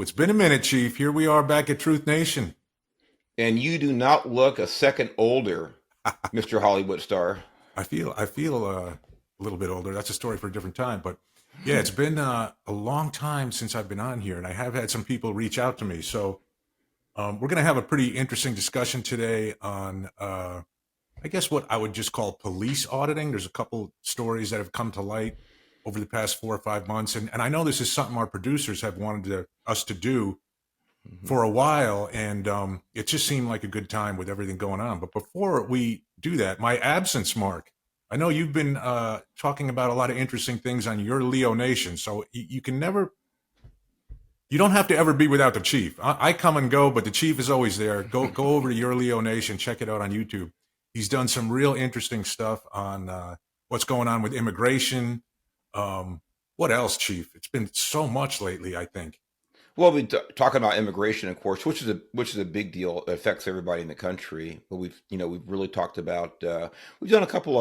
it's been a minute, Chief. Here we are back at Truth Nation. And you do not look a second older, Mr. Hollywood star. I feel a little bit older. That's a story for a different time. But yeah, it's been a long time since I've been on here, and I have had some people reach out to me. So we're going to have a pretty interesting discussion today on, I guess, what I would just call police auditing. There's a couple stories that have come to light over the past 4 or 5 months, and I know this is something our producers have wanted us to do Mhm. for a while, and it just seemed like a good time with everything going on. But before we do that, my absence, Mark. I know you've been talking about a lot of interesting things on your Leo Nation, so you can never, you don't have to ever be without the chief. I come and go, but the chief is always there. Go over to your Leo Nation, check it out on YouTube. He's done some real interesting stuff on what's going on with immigration. Um, what else, Chief? It's been so much lately, I think. Well, talking about immigration, of course, which is a big deal. It affects everybody in the country. But we've really talked about. We've done a couple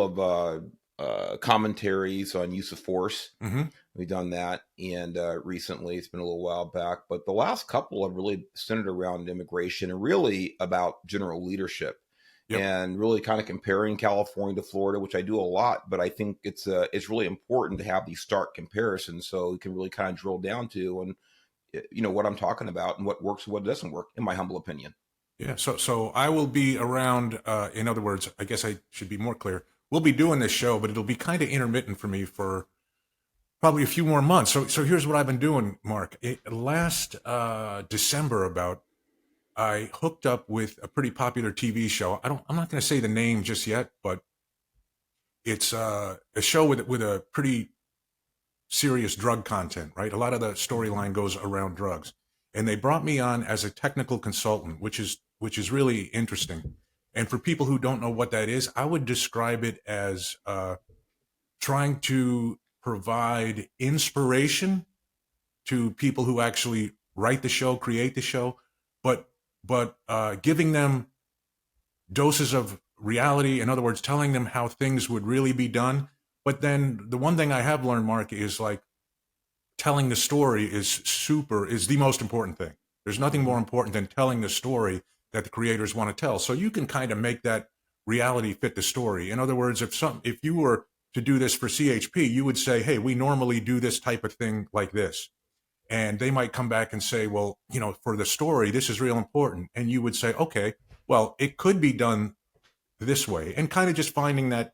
of commentaries on use of force. Hmm. We've done that, and recently it's been a little while back. But the last couple have really centered around immigration and really about general leadership, Yep. and really kind of comparing California to Florida, which I do a lot. But I think it's really important to have these stark comparisons so you can really kind of drill down to and what I'm talking about and what works and what doesn't work, in my humble opinion. Yeah, so I will be around. In other words, I guess I should be more clear. We'll be doing this show, but it'll be kind of intermittent for me for probably a few more months. So here's what I've been doing, Mark. Last December, about I hooked up with a pretty popular TV show. I'm not going to say the name just yet, but it's a show with a pretty serious drug content. Right, a lot of the Hmm. storyline goes around drugs, and they brought me on as a technical consultant, which is really interesting. And for people who don't know what that is, I would describe it as trying to provide inspiration to people who actually write the show, create the show, but giving them doses of reality. In other words, telling them how things would really be done. But then the one thing I have learned, Mark, is like telling the story is the most important thing. There's nothing more Hmm. important than telling the story that the creators want to tell. So you can kind of make that reality fit the story. In other words, if you were to do this for CHP, you would say, "Hey, we normally do this type of thing like this." And they might come back and say, "Well, for the story, this is real important." And you would say, "Okay, well, it could be done this way," and kind of just finding that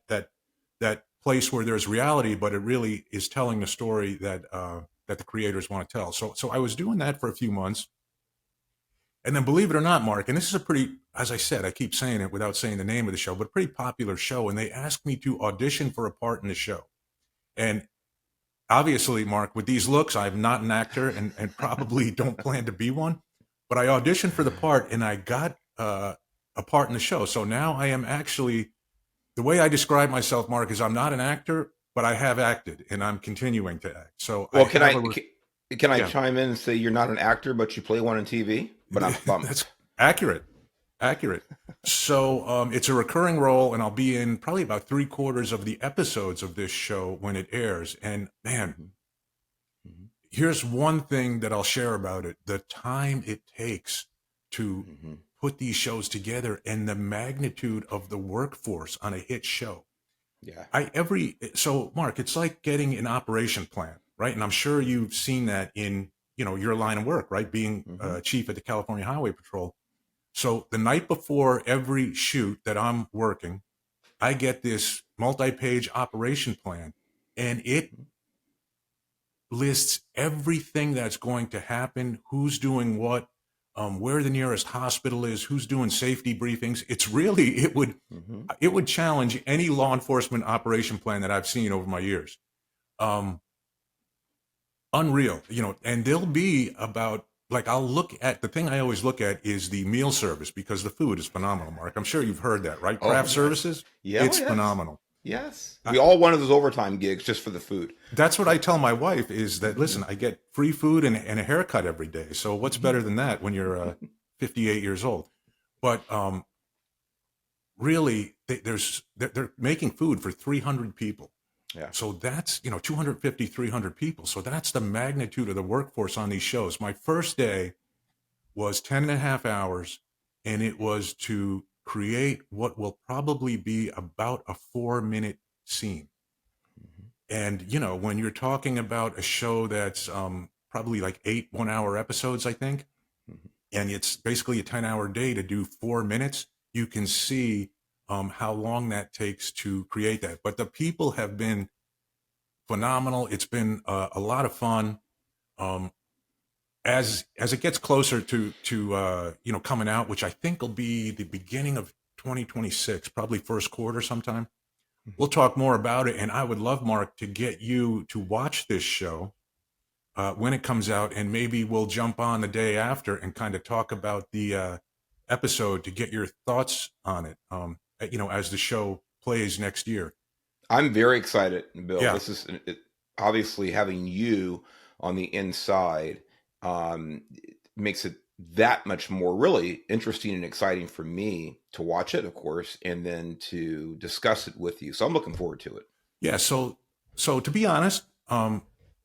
place where there's reality, but it really is telling the story that the creators want to tell. So I was doing that for a few months, and then believe it or not, Mark, and this is a pretty, as I said, I keep saying it without saying the name of the show, but a pretty popular show, and they asked me to audition for a part in the show. And obviously, Mark, with these looks, I'm not an actor and probably don't plan to be one. But I auditioned for the part and I got a part in the show. So now I am actually, the way I describe myself, Mark, is I'm not an actor, but I have acted and I'm continuing to act. So I Well, can have I a, can I yeah, chime in and say you're not an actor, but you play one on TV? But I'm that's pumped. accurate. Accurate. So it's a recurring role, and I'll be in probably about 3/4 of the episodes of this show when it airs. And man, Hmm. Hmm. here's one thing that I'll share about it: the time it takes to Hmm. put these shows together and the magnitude of the workforce on a hit show. Yeah. So Mark, it's like getting an operation plan, right? And I'm sure you've seen that in your line of work, right? Being Hmm. chief at the California Highway Patrol. So the night before every shoot that I'm working, I get this multi-page operation plan, and it lists everything that's going to happen, who's doing what, where the nearest hospital is, who's doing safety briefings. It's really Hmm. it would challenge any law enforcement operation plan that I've seen over my years. Um, Unreal, and they'll be about, like, I'll look at, the thing I always look at is the meal service because the food is phenomenal, Mark. I'm sure you've heard that, right? Oh Craft yes. services, Yeah. Oh it's yes. phenomenal. Yes. I, We all wanted those overtime gigs just for the food. that's what I tell my wife is that, Hmm. listen, I get free food and a haircut every day. So what's Hmm. better than that when you're 58 years old? But really, they're making food for 300 people. Yeah. So that's, 250, 300 people. So that's the magnitude of the workforce on these shows. My first day was 10 and a half hours, and it was to create what will probably be about a 4-minute scene. Mhm. And, when you're talking about a show that's probably like 8 1-hour episodes, I think, Mhm. and it's basically a 10-hour day to do 4 minutes, you can see how long that takes to create that. But the people have been phenomenal. It's been a lot of fun. Um, as it gets closer to coming out, which I think will be the beginning of 2026, probably first quarter sometime. We'll Mhm. talk more about it, and I would love, Mark, to get you to watch this show when it comes out, and maybe we'll jump on the day after and kind of talk about the episode to get your thoughts on it. As the show plays next year. I'm very excited, Bill. Yeah, This is obviously having you on the inside it makes it that much more really interesting and exciting for me to watch it, of course, and then to discuss it with you. So I'm looking forward to it. yeah. So to be honest,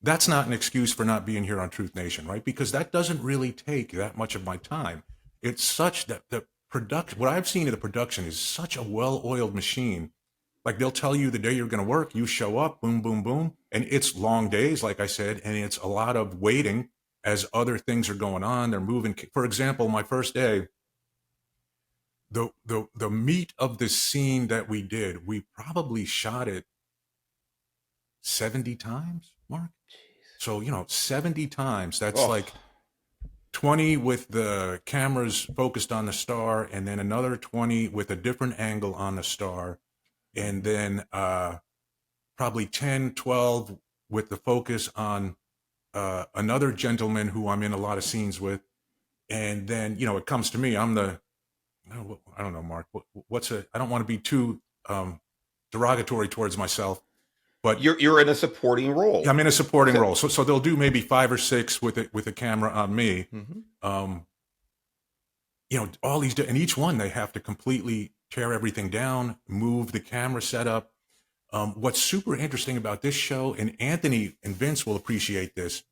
that's not an excuse for not being here on Truth Nation, right? Because that doesn't really take that much of my time. It's such that the production, what I've seen of the production is such a well-oiled machine. Like they'll tell you the day you're going to work, you show up, boom, boom, boom, and it's long days, like I said, and it's a lot of waiting as other things are going on. They're moving. For example, my first day, the meat of the scene that we did, we probably shot it 70 times, Mark. So, 70 times, that's Oh, like 20 with the cameras focused on the star, and then another 20 with a different angle on the star, and mhm. then probably 10, 12 with the focus on another gentleman who I'm in a lot of scenes with. And then, it comes to me. I'm the, I don't know, Mark, I don't want to be too derogatory towards myself, but You're in a supporting yeah, I'm role. in a supporting So, role. So they'll do maybe 5 or 6 with a camera on me. mhm. Um, all these, and each one they have to completely tear everything down, move the camera setup. What's super interesting about this show, and Anthony and Vince will appreciate this,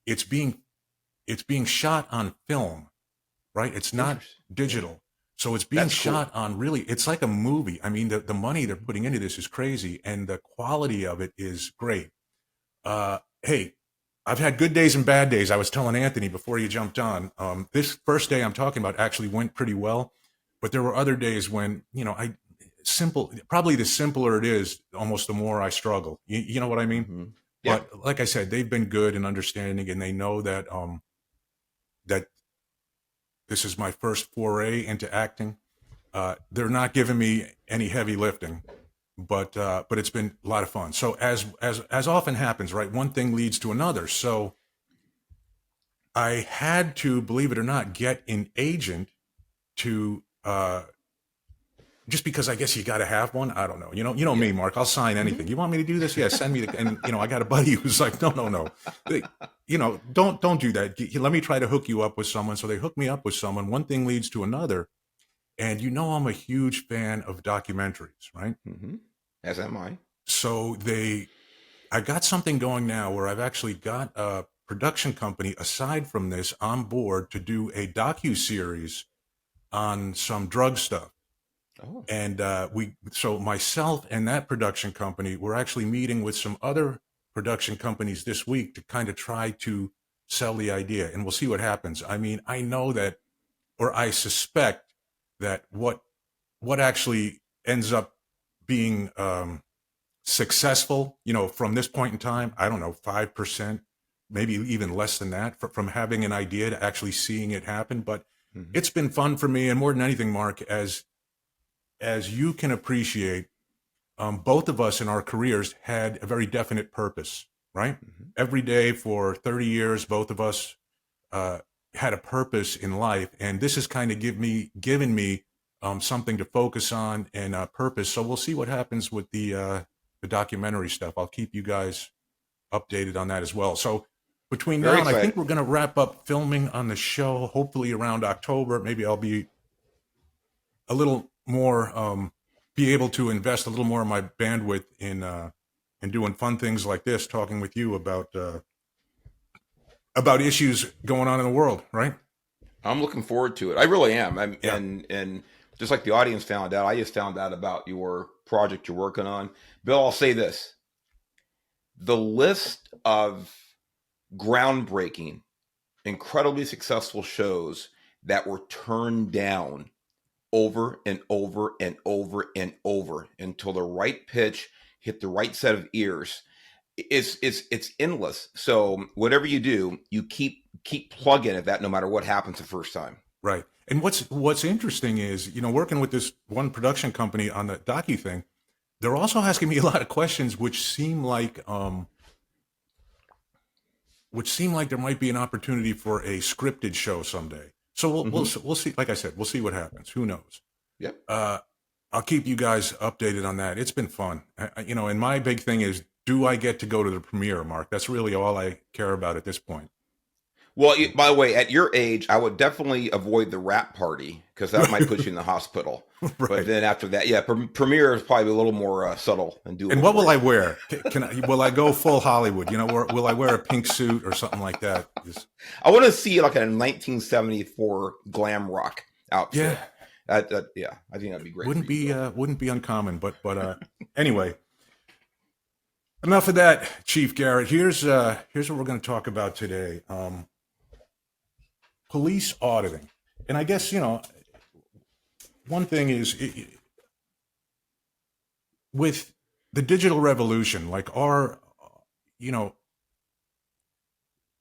it's being it's being shot on film, right? It's not Interesting. Yeah, digital. So it's being that's cool. shot on really, it's like a movie. I mean, the money they're Mhm. putting into this is crazy, and the quality of it is great. Hey, I've had good days and bad days. I was telling Anthony before you jumped on. This first day I'm talking about actually went pretty well, but there were other days when probably the simpler it is, almost the more I struggle. You know what I mean? Mhm. Yeah. But like I said, they've been good and understanding, and they know that this is my first foray into acting. They're not giving me any heavy lifting, but it's been a lot of fun. So as often happens, right? One thing leads to another. So I had to, believe it or not, get an agent to just because I guess you got to have one. I don't know. You know Yeah. me, Mark. I'll sign anything. Mhm. You want me to do this? Yeah, send me the. And I got a buddy who's like, no, no, no. Don't do that. Let me try to hook you up with someone. So they hook me up with someone. One thing leads to another, and I'm a huge fan of documentaries, right? Mhm. As am I. So I got something going now where I've actually got a production company aside from this on board to do a docu-series on some drug stuff. Oh. And so myself and that production company, we're actually meeting with some other production companies this week to kind of try to sell the idea, and we'll see what happens. I mean, I know that, or I suspect that what actually ends up being successful, from this point in time, I don't know, 5%, maybe even less than that, from having an idea to actually seeing it happen. But Mhm. it's been fun for me, and more than anything, Mark, as you can appreciate, both of us in our careers had a very definite purpose, right? Mhm. Every day for 30 years, both of us uh, had a purpose in life, and this has kind of given me something to focus on and purpose. So we'll see what happens with the documentary stuff. I'll keep you guys updated on that as well. So between Very now and I think excited. we're going to wrap up filming on the show, hopefully around October. Maybe I'll be a little more be able to invest a little more of my bandwidth in and doing fun things like this, talking with you about issues going on in the world, right? I'm looking forward to it. I really am. Yeah. And just like the audience found out, I just found out about your project you're working on. Bill, I'll say this: the list of groundbreaking, incredibly successful shows that were turned down over and over and over and over until the right pitch hit the right set of ears. It's endless. So whatever you do, you keep plugging at that no matter what happens the first time. Right. And what's interesting is, working with this one production company on the docu thing, they're also asking me a lot of questions which seem like there might be an opportunity for a scripted show someday. So we'll see. Like I said, we'll see what happens. Who knows? Yep. I'll keep you guys updated on that. It's been fun. And my big thing is, do I get to go to the premiere, Mark? That's really all I care about at this point. Well, by the way, at your age, I would definitely avoid the rap party because that might put you in the hospital. Right. But then after that, yeah, premiere is probably a little more subtle and doable. And what will I wear? Will I go full Hollywood? Or will I wear a pink suit or something like that? I want to see like a 1974 glam rock outfit. Yeah. Yeah, I think that'd be great. Wouldn't be uncommon, but anyway. Enough of that, Chief Garrett. Here's what we're going to talk about today. Police auditing. And I guess, one thing is with the digital revolution, like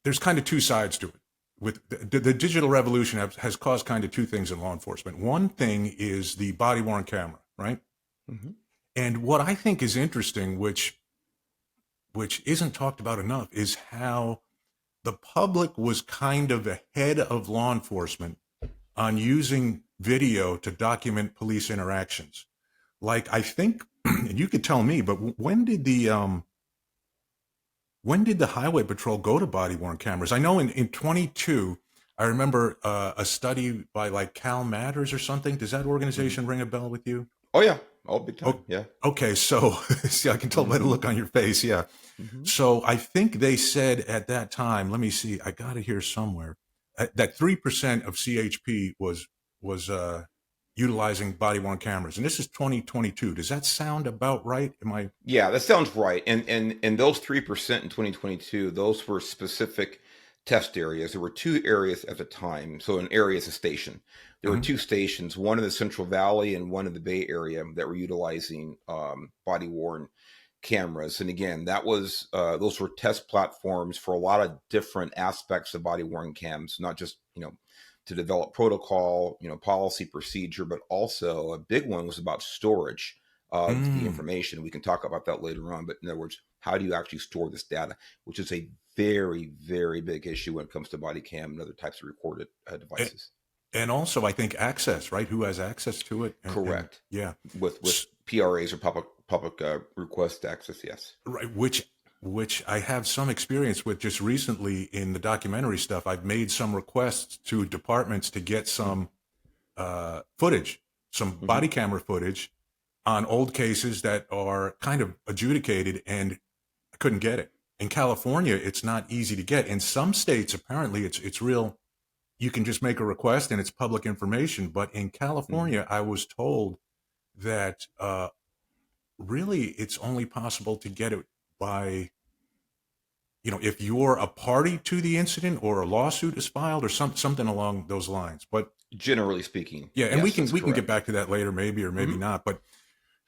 there's kind of two sides to it. With the digital revolution has caused kind of two things in law enforcement. One thing is the body-worn camera, right? Mm-hmm. And what I think is interesting, which isn't talked about enough, is how the public was kind of ahead of law enforcement on using video to document police interactions. Like, I think, and you could tell me, but when did the highway patrol go to body-worn cameras? I know in 22, I remember a study by like Cal Matters or something. Does that organization ring a bell with you? Oh yeah, all big time. Yeah. Okay, so see, I can tell by the look on your face. Yeah. Mm-hmm. So I think they said at that time, let me see, I got it here somewhere, that 3% of CHP was utilizing body-worn cameras, and this is 2022. Does that sound about right? Yeah, that sounds right. And those 3% in 2022, those were specific test areas. There were two areas at the time. So an area is a station. There were two stations, one in the Central Valley and one in the Bay Area, that were utilizing body-worn cameras. And again, that was those were test platforms for a lot of different aspects of body-worn cams, not just to develop protocol, policy, procedure, but also a big one was about storage of the information. We can talk about that later on, but in other words, how do you actually store this data, which is a very, very big issue when it comes to body cam and other types of recorded devices. And also, I think access, right? Who has access to it? Correct. Yeah. With PRAs or public request access, yes. Right, which I have some experience with. Just recently in the documentary stuff, I've made some requests to departments to get some footage, some body camera footage on old cases that are kind of adjudicated, and I couldn't get it. In California, it's not easy to get. In some states, apparently, it's real. You can just make a request and it's public information. But in California, I was told that really it's only possible to get it by, if you're a party to the incident or a lawsuit is filed or something along those lines. But generally speaking, yeah, and yes, we can get back to that later, maybe or maybe not. But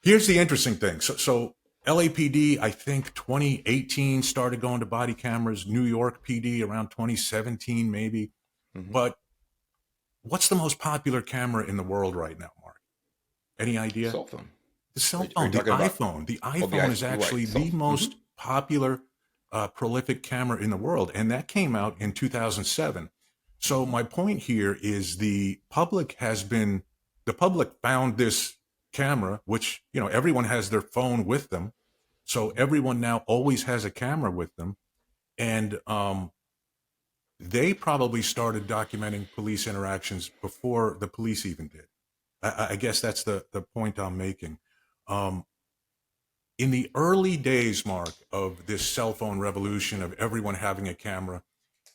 here's the interesting thing. So LAPD, I think 2018 started going to body cameras. New York PD around 2017, maybe. But what's the most popular camera in the world right now, Mark? Any idea? Cell phone. The cell phone, the iPhone. The iPhone is actually the most popular prolific camera in the world, and that came out in 2007. So my point here is the public found this camera, which, everyone has their phone with them. So everyone now always has a camera with them. And they probably started documenting police interactions before the police even did. I guess that's the point I'm making. In the early days, Mark, of this cell phone revolution of everyone having a camera,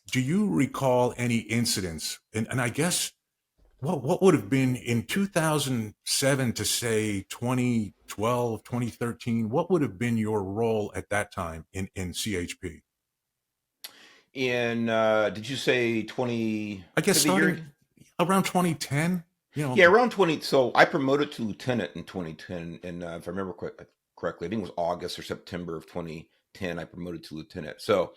do you recall any incidents? And I guess what would have been in 2007 to say 2012, 2013, what would have been your role at that time in CHP? In did you say 20? I guess Say the year starting again? around 2010, Yeah, around 20. So I promoted to lieutenant in 2010, and if I remember correctly, I think it was August or September of 2010. I promoted to lieutenant. So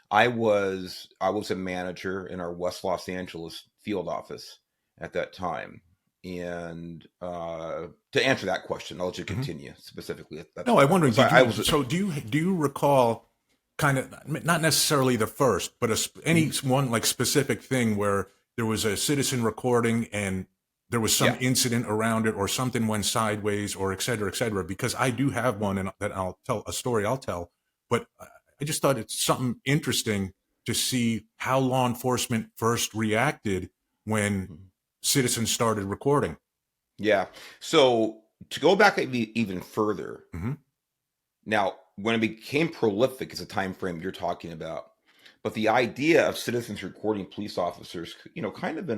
I was a manager in our West Los Angeles field office at that time. And to answer that question, I'll let you Mhm. continue specifically. That's No, I'm fine. wondering, So did I you, was. so do you recall kind of, not necessarily the first, but any Mhm. one like specific thing where there was a citizen recording and there was some Yeah. incident around it or something went sideways or et cetera, et cetera? Because I do have one and that I'll tell a story I'll tell, but I just thought it's something interesting to see how law enforcement first reacted when Mhm. citizens started recording. Yeah. So to go back even further, Hmm. now when it became prolific is a time frame you're talking about. But the idea of citizens recording police officers, kind of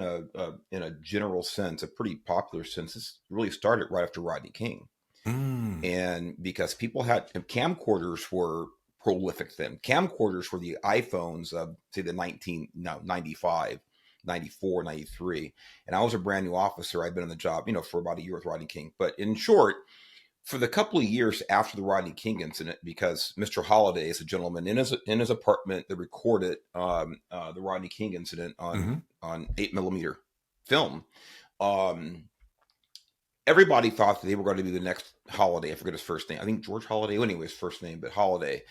in a general sense, a pretty popular sense, this really started right after Rodney King. Mm. And because people had camcorders were prolific then. Camcorders were the iPhones of say the 19 no 95, 94, 93. And I was a brand new officer. I'd been on the job, for about a year with Rodney King. But in short, for the couple of years after the Rodney King incident, because Mr. Holliday is a gentleman in his apartment that recorded the Rodney King incident Hmm. on 8 millimeter film. Um, Everybody thought that they were going to be the next Holiday. I forget his first name. I think George Holiday. Anyway, his first name, but Holiday.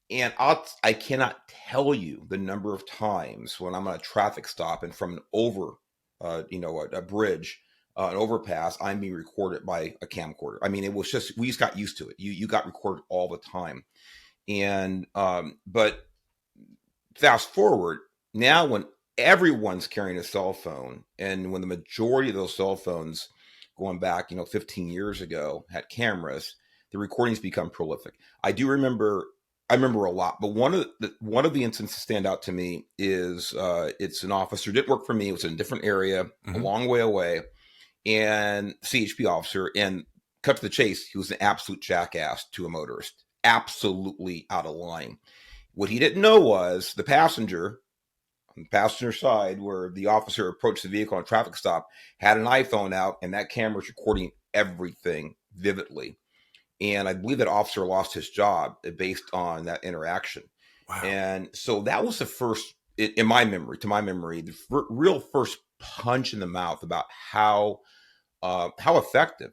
And I cannot tell you the number of times when I'm on a traffic stop and from an a bridge, an overpass, I'm being recorded by a camcorder. I mean, it was just we just got used to it. You got recorded all the time, and but fast forward now when everyone's carrying a cell phone, and when the majority of those cell phones going back 15 years ago had cameras, the recordings become prolific. I remember a lot, but one of the incidents that stand out to me is it's an officer, didn't work for me, it was in a different area, a Hmm. long way away, and CHP officer, and cut to the chase, he was an absolute jackass to a motorist, absolutely out of line. What he didn't know was the passenger on the passenger side, where the officer approached the vehicle on a traffic stop, had an iPhone out, and that camera was recording everything vividly. And I believe that officer lost his job based on that interaction. Wow. And so that was the first, in my memory, to my memory, the real first punch in the mouth about how effective,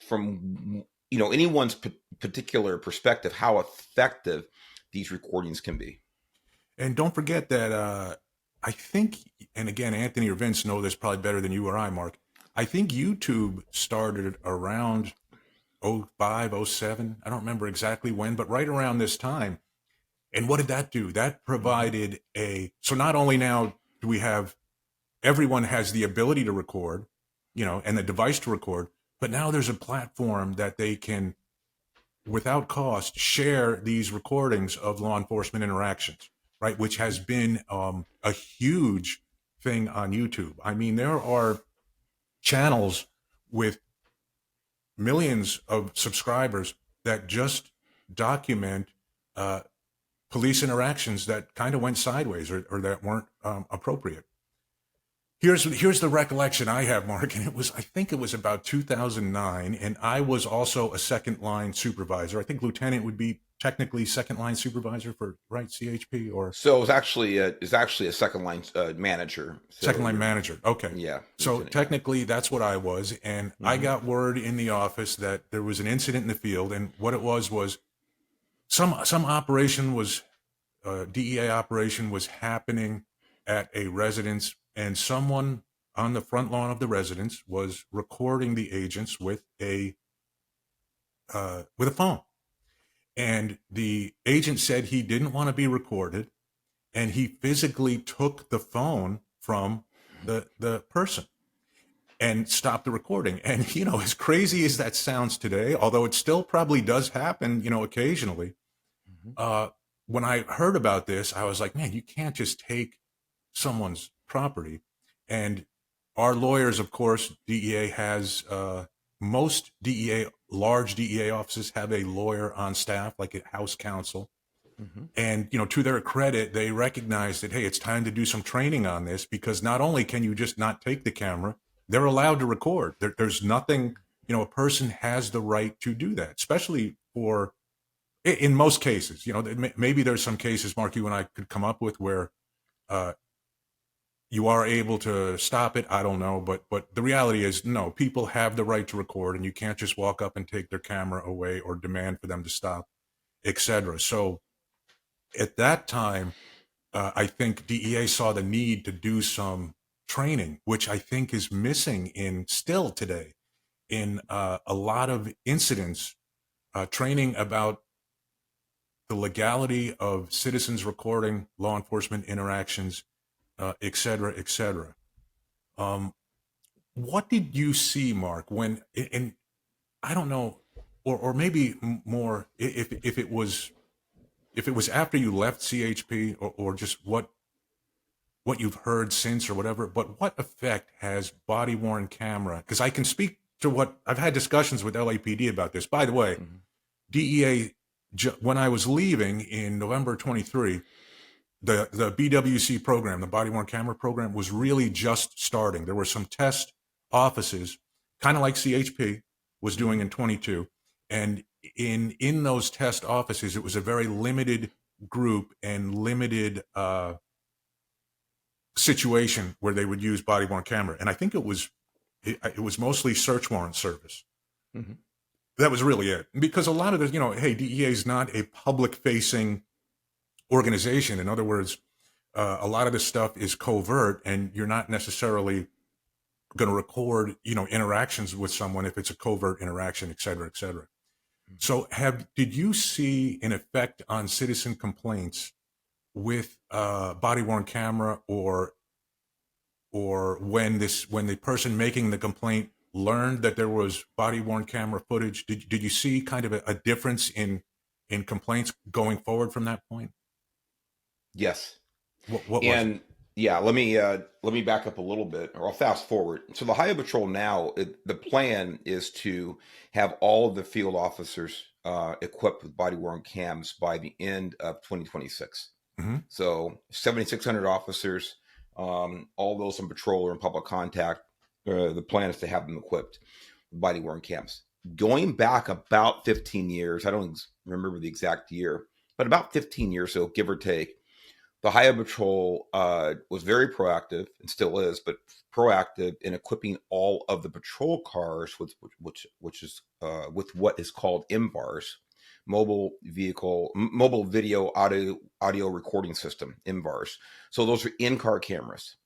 from anyone's particular perspective, how effective these recordings can be. And don't forget that I think, and again, Anthony or Vince know this probably better than you or I, Mark. I think YouTube started around 05, 07. I don't remember exactly when, but right around this time. And what did that do? That Mhm. provided so not only now do we have, everyone has the ability to record, and the device to record, but now there's a platform that they can, without cost, share these recordings of law enforcement interactions, right? Which has been a huge thing on YouTube. I mean, there are channels with millions of subscribers that just document uh, police interactions that kind of went sideways or that weren't appropriate. Here's the recollection I have, Mark, and I think it was about 2009, and I was also a second line supervisor. I think lieutenant would be technically second line supervisor for right CHP or So it's actually a second line manager. So second line you're manager. Okay, yeah, so lieutenant. Yeah. technically that's what I was, and I Hmm. got word in the office that there was an incident in the field, and what it was some operation was DEA operation was happening at a residence, and someone on the front lawn of the residence was recording the agents with a phone. And the agent said he didn't want to be recorded, and he physically took the phone from the person. and stop the recording. And, as crazy as that sounds today, although it still probably does happen, occasionally, Mhm. when I heard about this, I was like, man, you can't just take someone's property. And our lawyers, of course, DEA has, most large DEA offices have a lawyer on staff, like a house counsel. Mhm. And, to their credit, they recognize that, hey, it's time to do some training on this, because not only can you just not take the camera, they're allowed to record. There's nothing, a person has the right to do that, especially in most cases. Maybe there's some cases, Mark, you and I could come up with where uh, you are able to stop it. I don't know. But the reality is, no, people have the right to record, and you can't just walk up and take their camera away or demand for them to stop, etc. So at that time, I think DEA saw the need to do some training, which I think is missing in still today in a lot of incidents, training about the legality of citizens recording law enforcement interactions, et cetera, et cetera. Um, what did you see, Mark, and I don't know, or maybe more if it was after you left CHP, or just what you've heard since or whatever, but what effect has body worn camera? Because I can speak to what I've had discussions with LAPD about this. By the way, Mhm. DEA, when I was leaving in November 23, the BWC program, the body worn camera program, was really just starting. There were some test offices, kind of like CHP was doing Mhm. in 22. And in those test offices, it was a very limited group and limited situation where they would use body worn camera. And I think it was mostly search warrant service. Mhm. That was really it. Because a lot of the, hey, DEA is not a public facing organization. In other words, a lot of this stuff is covert, and you're not necessarily going to record, interactions with someone if it's a covert interaction, et cetera, et cetera. So did you see an effect on citizen complaints with body worn camera, or when the person making the complaint learned that there was body worn camera footage? Did you see kind of a difference in complaints going forward from that point? Yes. What was it? And yeah, let me back up a little bit, or I'll fast forward. So the Highway Patrol now, the plan is to have all of the field officers equipped with body worn cams by the end of 2026. Hmm. So 7,600 officers, all those in patrol or in public contact. The plan is to have them equipped with body worn cams. Going back about 15 years, I don't remember the exact year, but about 15 years, so give or take, the Highway Patrol was very proactive, and still is, but proactive in equipping all of the patrol cars with which is with what is called MVARs, mobile video audio recording system, MVARs. So those are in-car cameras.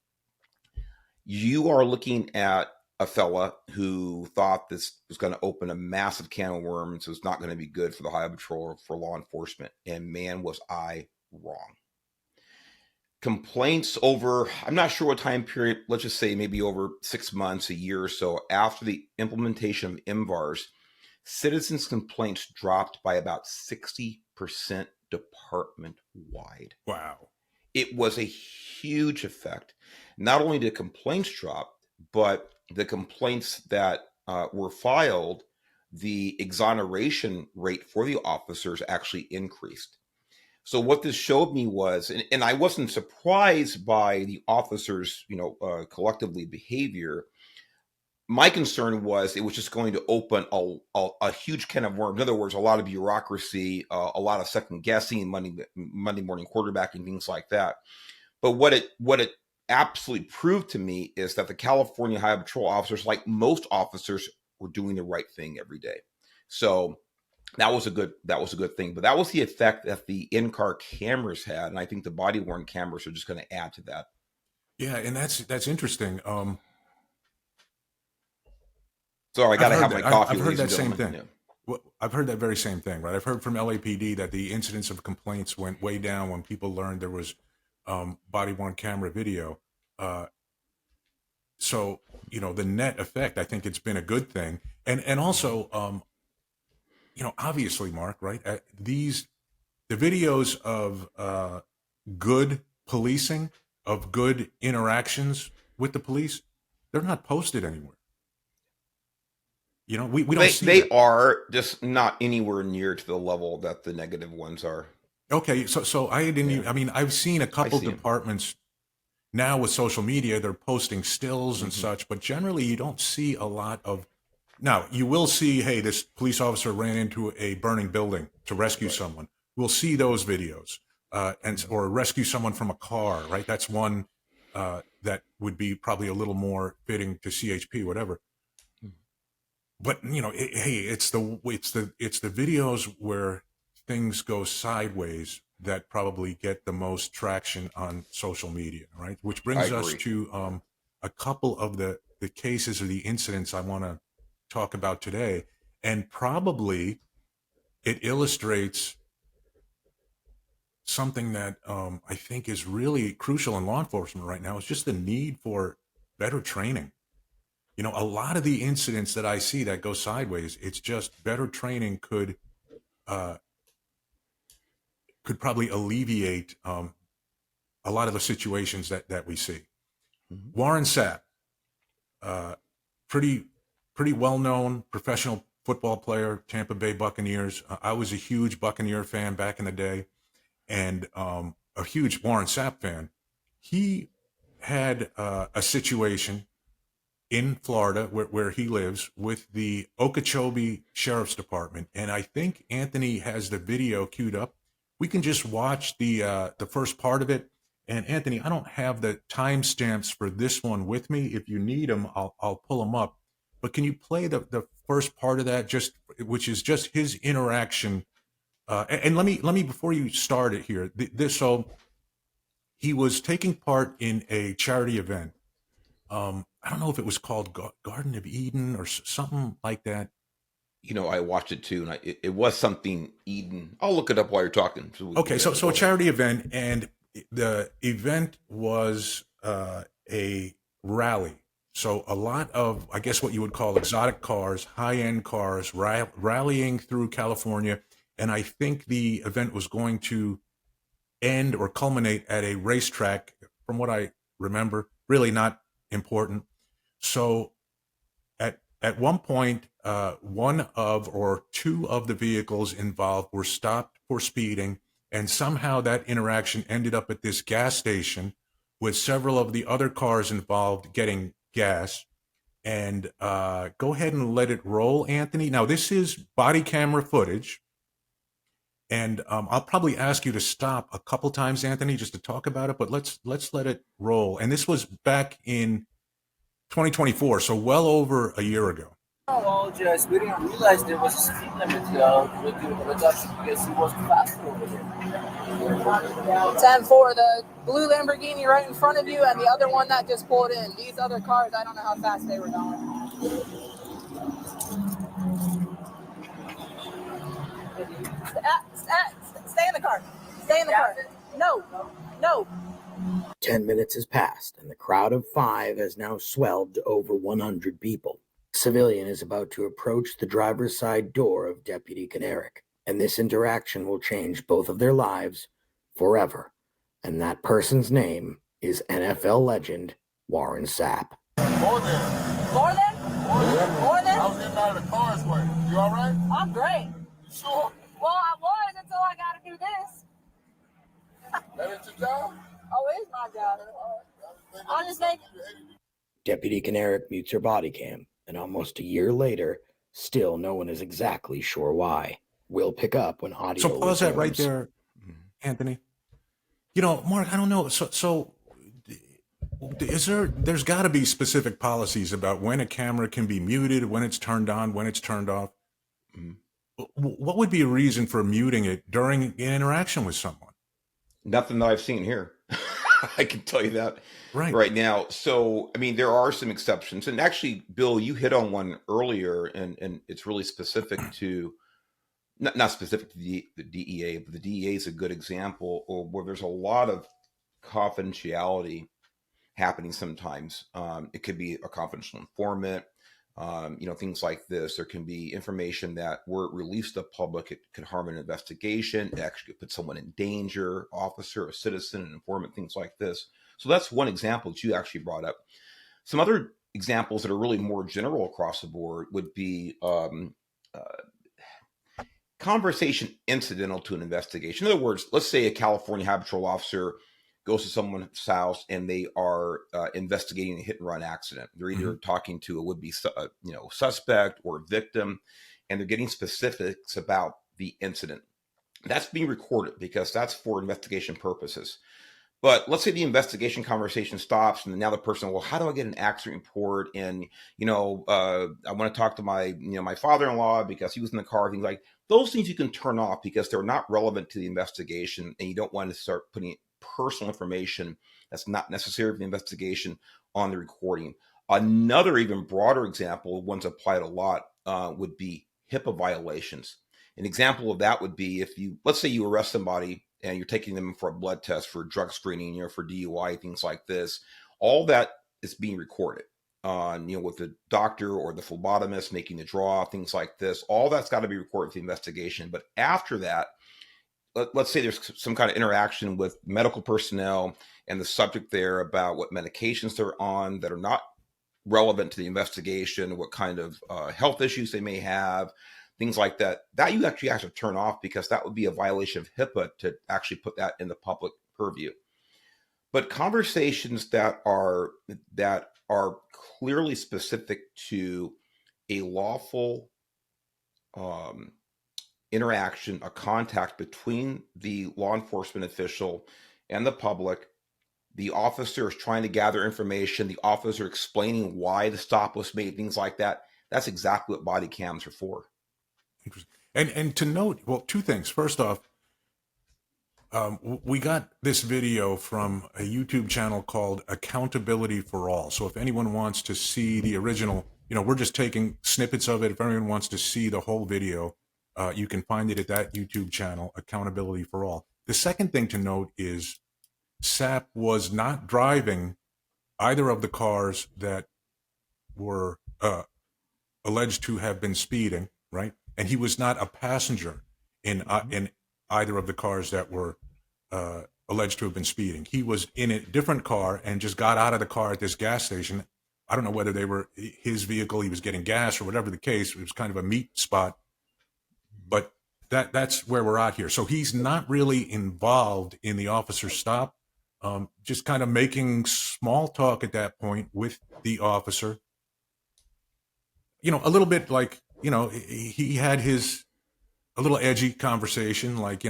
You are looking at a fella who thought this was going to open a massive can of worms. It was not going to be good for the Highway Patrol or for law enforcement, and man, was I wrong. Complaints over, I'm not sure what time period, let's just say maybe over 6 months, a year or so after the implementation of MVARs, citizens' complaints dropped by about 60% department wide. Wow. It was a huge effect. Not only did complaints drop, but the complaints that were filed, the exoneration rate for the officers actually increased. So what this showed me was, and I wasn't surprised by the officers, collectively behavior. My concern was it was just going to open a huge can of worms. In other words, a lot of bureaucracy, a lot of second guessing, Monday morning quarterbacking, things like that. But what it absolutely proved to me is that the California Highway Patrol officers, like most officers, were doing the right thing every day. So that was a good thing. But that was the effect that the in-car cameras had, and I think the body worn cameras are just going to add to that. Yeah, and that's interesting. So I got I've to heard have my that. coffee, I've heard ladies and that same gentlemen. thing. Yeah. Well, I've heard that very same thing, right? I've heard from LAPD that the incidence of complaints went way down when people learned there was body worn camera video. Uh, So, the net effect, I think it's been a good thing. And also, obviously, Mark, right? The videos of good policing, of good interactions with the police, they're not posted anywhere. We don't see They that. are just not anywhere near to the level that the negative ones are. Okay, so I didn't. Yeah, I mean, I've seen a I couple see them. departments now with social media. They're posting stills and Hmm. such, but generally, you don't see a lot of. Now, you will see, hey, this police officer ran into a burning building to rescue Right. someone. We'll see those videos, and Hmm. or rescue someone from a car. Right, that's one that would be probably a little more fitting to CHP, whatever. But hey, it's the videos where things go sideways that probably get the most traction on social media, right? Which I brings us agree. to a couple of the cases or the incidents I want to talk about today, and probably it illustrates something that I think is really crucial in law enforcement right now. Is just the need for better training. A lot of the incidents that I see that go sideways, it's just better training uh, could probably alleviate a lot of the situations that we see. Hmm. Warren Sapp, uh, pretty pretty well known professional football player, Tampa Bay Buccaneers. I was a huge Buccaneer fan back in the day, and a huge Warren Sapp fan. He had a situation in Florida, where he lives, with the Okeechobee Sheriff's Department. And I think Anthony has the video queued up. We can just watch the first part of it. And Anthony, I don't have the timestamps for this one with me. If you need them, I'll pull them up. But can you play the first part of that, just which is just his interaction? And let me before you start it here. This so he was taking part in a charity event. I don't know if it was called Garden of Eden or something like that. I watched it too, and it was something Eden. I'll look it up while you're talking. So Okay, so go a ahead. charity event, and the event was a rally. So a lot of, I guess, what you would call exotic cars, high end cars, rallying through California, and I think the event was going to end or culminate at a racetrack. From what I remember, really not important. So at one point, one of or two of the vehicles involved were stopped for speeding, and somehow that interaction ended up at this gas station with several of the other cars involved getting gas. And go ahead and let it roll, Anthony. Now, this is body camera footage, and I'll probably ask you to stop a couple times, Anthony, just to talk about it. But let's let it roll. And this was back in 2024, so well over a year ago. Oh, well, just we didn't realize there was a speed limit with us because he wasn't fast over there. 10-4, the blue Lamborghini right in front of you, and the other one that just pulled in. These other cars, I don't know how fast they were going. Stay in the car. Stay in the car. No, no. 10 minutes has passed, and the crowd of 5 has now swelled to over 100 people. A civilian is about to approach the driver's side door of Deputy Kanarick, and this interaction will change both of their lives forever. And that person's name is NFL legend Warren Sapp. More than? More than? More than? I was getting out of the car's way. You all right? I'm great. You sure? Well, I was until I got to do this. That is your job? Oh, it is my job. I'll just make. Deputy Kanarick mutes her body cam, and almost a year later, still no one is exactly sure why. We'll pick up when audio So pause that right resumes. there, Anthony. Mark, I don't know. So is there's got to be specific policies about when a camera can be muted, when it's turned on, when it's turned off. Mhm. What would be a reason for muting it during an interaction with someone? Nothing that I've seen here. I can tell you that Right. right now. So, I mean, there are some exceptions. And actually, Bill, you hit on one earlier, and it's really specific to, not specific to the DEA, but the DEA is a good example of where there's a lot of confidentiality happening sometimes. It could be a confidential informant, things like this. There can be information that were released to the public. It could harm an investigation. It actually could put someone in danger, officer, a citizen, an informant, things like this. So that's one example that you actually brought up. Some other examples that are really more general across the board would be conversation incidental to an investigation. In other words, let's say a California Highway Patrol officer goes to someone's house and they are investigating a hit and run accident. They're either talking to a would-be suspect or victim, and they're getting specifics about the incident. That's being recorded because that's for investigation purposes. But let's say the investigation conversation stops, and now the person, well, how do I get an accident report? And I want to talk to my my father-in-law because he was in the car. Things like those things you can turn off because they're not relevant to the investigation, and you don't want to start putting personal information that's not necessary for the investigation on the recording. Another even broader example, one's applied a lot, would be HIPAA violations. An example of that would be if let's say you arrest somebody and you're taking them for a blood test, for drug screening, for DUI, things like this. All that is being recorded on, with the doctor or the phlebotomist making the draw, things like this. All that's got to be recorded for the investigation. But after that, let's say there's some kind of interaction with medical personnel and the subject there about what medications they're on that are not relevant to the investigation, what kind of health issues they may have, things like that, that you actually have to turn off because that would be a violation of HIPAA to actually put that in the public purview. But conversations that are clearly specific to a lawful interaction, a contact between the law enforcement official and the public, the officer is trying to gather information, the officer explaining why the stop was made, things like that. That's exactly what body cams are for. Interesting. And to note, well, two things. First off, we got this video from a YouTube channel called Accountability for All. So if anyone wants to see the original, we're just taking snippets of it. If anyone wants to see the whole video, you can find it at that YouTube channel, Accountability for All. The second thing to note is Sapp was not driving either of the cars that were alleged to have been speeding, right? And he was not a passenger in either of the cars that were alleged to have been speeding. He was in a different car and just got out of the car at this gas station. I don't know whether they were his vehicle, he was getting gas or whatever the case. It was kind of a meat spot. But that's where we're at here. So he's not really involved in the officer's stop, just kind of making small talk at that point with the officer. A little bit like, he had a little edgy conversation, like,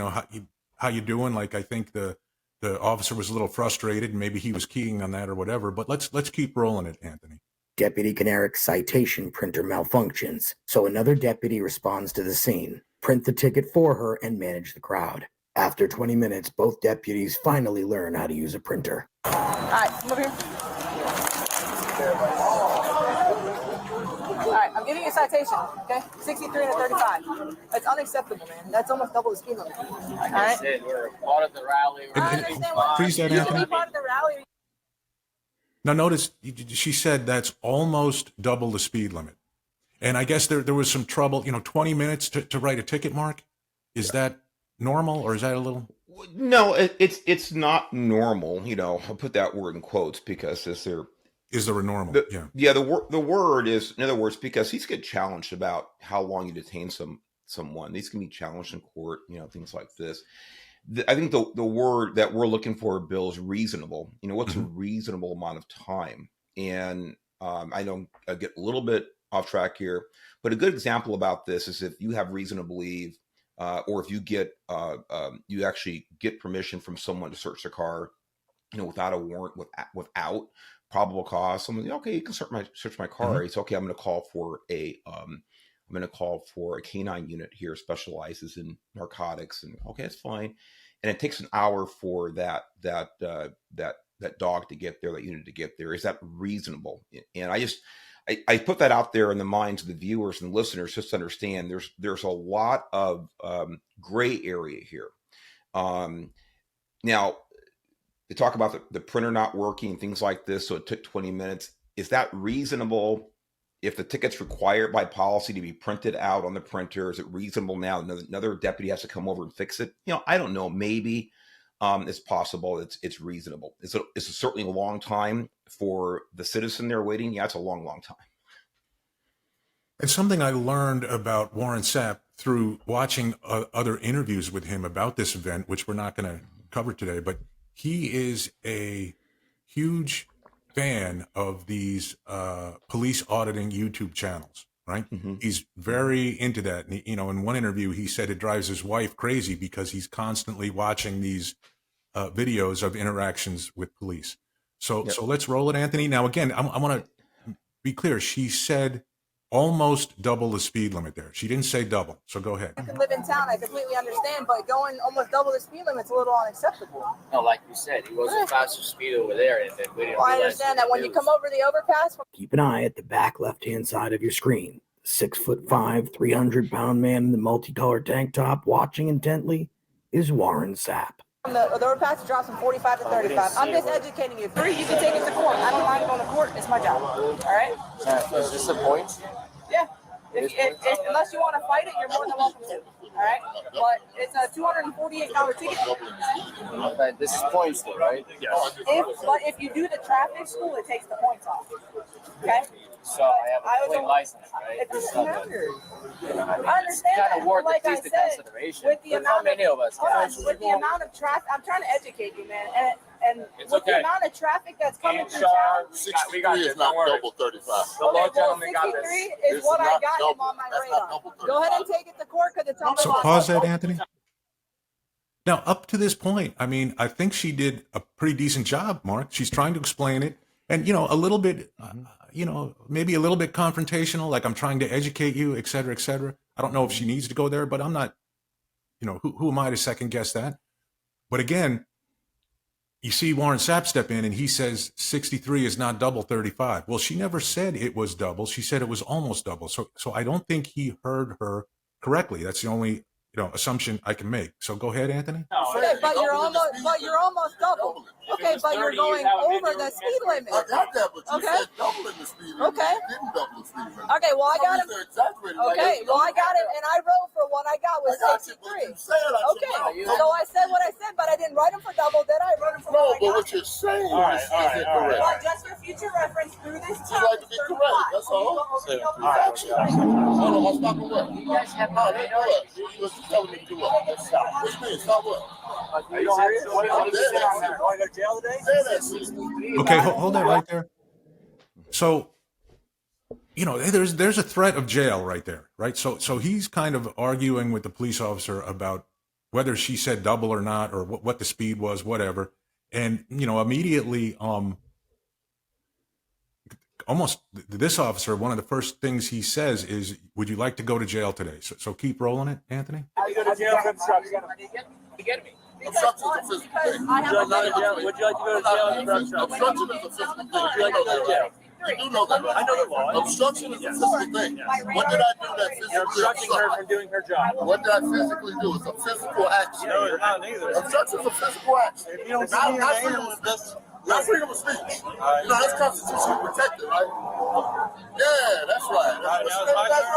how you doing? Like, I think the officer was a little frustrated and maybe he was keying on that or whatever, but let's keep rolling it, Anthony. Deputy Canarek's citation printer malfunctions, so another deputy responds to the scene, print the ticket for her, and manage the crowd. After 20 minutes, both deputies finally learn how to use a printer. All right, come over here. All right, I'm giving you a citation, okay? 63 and a 35. That's unacceptable, man. That's almost double the speed limit. Like I said, we're part of the rally. I understand what Freeze that, you Anthony. should be part of the rally. Now, notice she said that's almost double the speed limit. And I guess there was some trouble, 20 minutes to write a ticket, Mark? Is that normal or is that a little? No, it's not normal. I'll put that word in quotes because is there a normal? The word is, in other words, because he's get challenged about how long you detain someone. These can be challenged in court, things like this. I think the word that we're looking for, Bill, is reasonable. What's a reasonable amount of time? And I know I get a little bit off track here, but a good example about this is if you have reason to believe, or if you get you actually get permission from someone to search their car, without a warrant, without probable cause. Someone, okay, you can search my car. It's okay. I'm going to call for a canine unit here, specializes in narcotics, and okay, that's fine. And it takes an hour for that dog to get there, that unit to get there. Is that reasonable? And I put that out there in the minds of the viewers and listeners just to understand there's a lot of gray area here. Now, they talk about the printer not working and things like this, so it took 20 minutes. Is that reasonable? If the ticket's required by policy to be printed out on the printer, is it reasonable now another deputy has to come over and fix it? I don't know. Maybe it's possible. It's reasonable. It's certainly a long time for the citizen there waiting. Yeah, it's a long, long time. And something I learned about Warren Sapp through watching other interviews with him about this event, which we're not going to cover today, but he is a huge fan of these police auditing YouTube channels, right? Mm-hmm. He's very into that. And, in one interview, he said it drives his wife crazy because he's constantly watching these videos of interactions with police. So let's roll it, Anthony. Now, again, I want to be clear. She said almost double the speed limit there. She didn't say double. So go ahead. You can live in town, I completely understand, but going almost double the speed limit's a little unacceptable. No, like you said, he was a faster speed over there, and then we didn't. Well, I understand that when you come over the overpass. Keep an eye at the back left-hand side of your screen. The 6'5", 300-pound man in the multicolored tank top watching intently is Warren Sapp. The overpass drops from 45 to 35. I'm just educating you. 3, you can take it to court. I don't mind going to court. It's my job. All right? Is this a point? Yeah. Unless you want to fight it, you're more than welcome to. All right? But it's a $248 ticket. But this is points, though, right? Yes. But if you do the traffic school, it takes the points off. Okay? So I have a clean license, right? It doesn't matter. I understand that. Like I said, with the amount of traffic, I'm trying to educate you, man. And with the amount of traffic that's coming through town, 63 is not double 35. Okay, well, 63 is what I got him on my radar. Go ahead and take it to court because it's on So pause that, Anthony. Now, up to this point, I mean, I think she did a pretty decent job, Mark. She's trying to explain it. And, a little bit, maybe a little bit confrontational, like I'm trying to educate you, et cetera, et cetera. I don't know if she needs to go there, but I'm not, who am I to second guess that? But again, you see Warren Sapp step in and he says 63 is not double 35. Well, she never said it was double. She said it was almost double. So I don't think he heard her correctly. That's the only assumption I can make. So go ahead, Anthony. Okay, but you're almost double. Okay, but you're going over the speed limit. I got that, but you Okay. said doubling the speed limit. Okay. You didn't double the speed limit. Okay, well I got him. Okay, well I got it, and I wrote for what I got was 63. Okay, so I said what I said, but I didn't write him for double, did I? I wrote him for No, what I but got. what you're saying All right, isn't correct. But just for future reference, through this Just like to be correct, that's all. Action. Hold on, I'm stopping what? You guys have No, do what? You was telling me to do what? What you mean? Stop what? Are you serious? What I'm dead ass. going to jail today? Dead ass serious. Okay, hold that right there. So, there's a threat of jail right there, right? So he's kind of arguing with the police officer about whether she said double or not, or what the speed was, whatever. And, immediately, almost this officer, one of the first things he says is, would you like to go to jail today? So keep rolling it, Anthony. How you go to jail for obstruction? You get me? Obstruction is a physical thing. I have a Would you like to go to jail for obstruction? Obstruction is a physical thing. Would you like to go to jail? You do know that, right? I know the law. Obstruction is a physical thing. What did I do that You're physically obstructing her obstruct? from doing her job. What did I physically do? It's a physical action. No, you're not neither. Obstruction is a physical action. If you don't see Not your name, freedom of speech. Not freedom of speech. That's constitutionally protected, right? Yeah, that's right. What's your name, guys?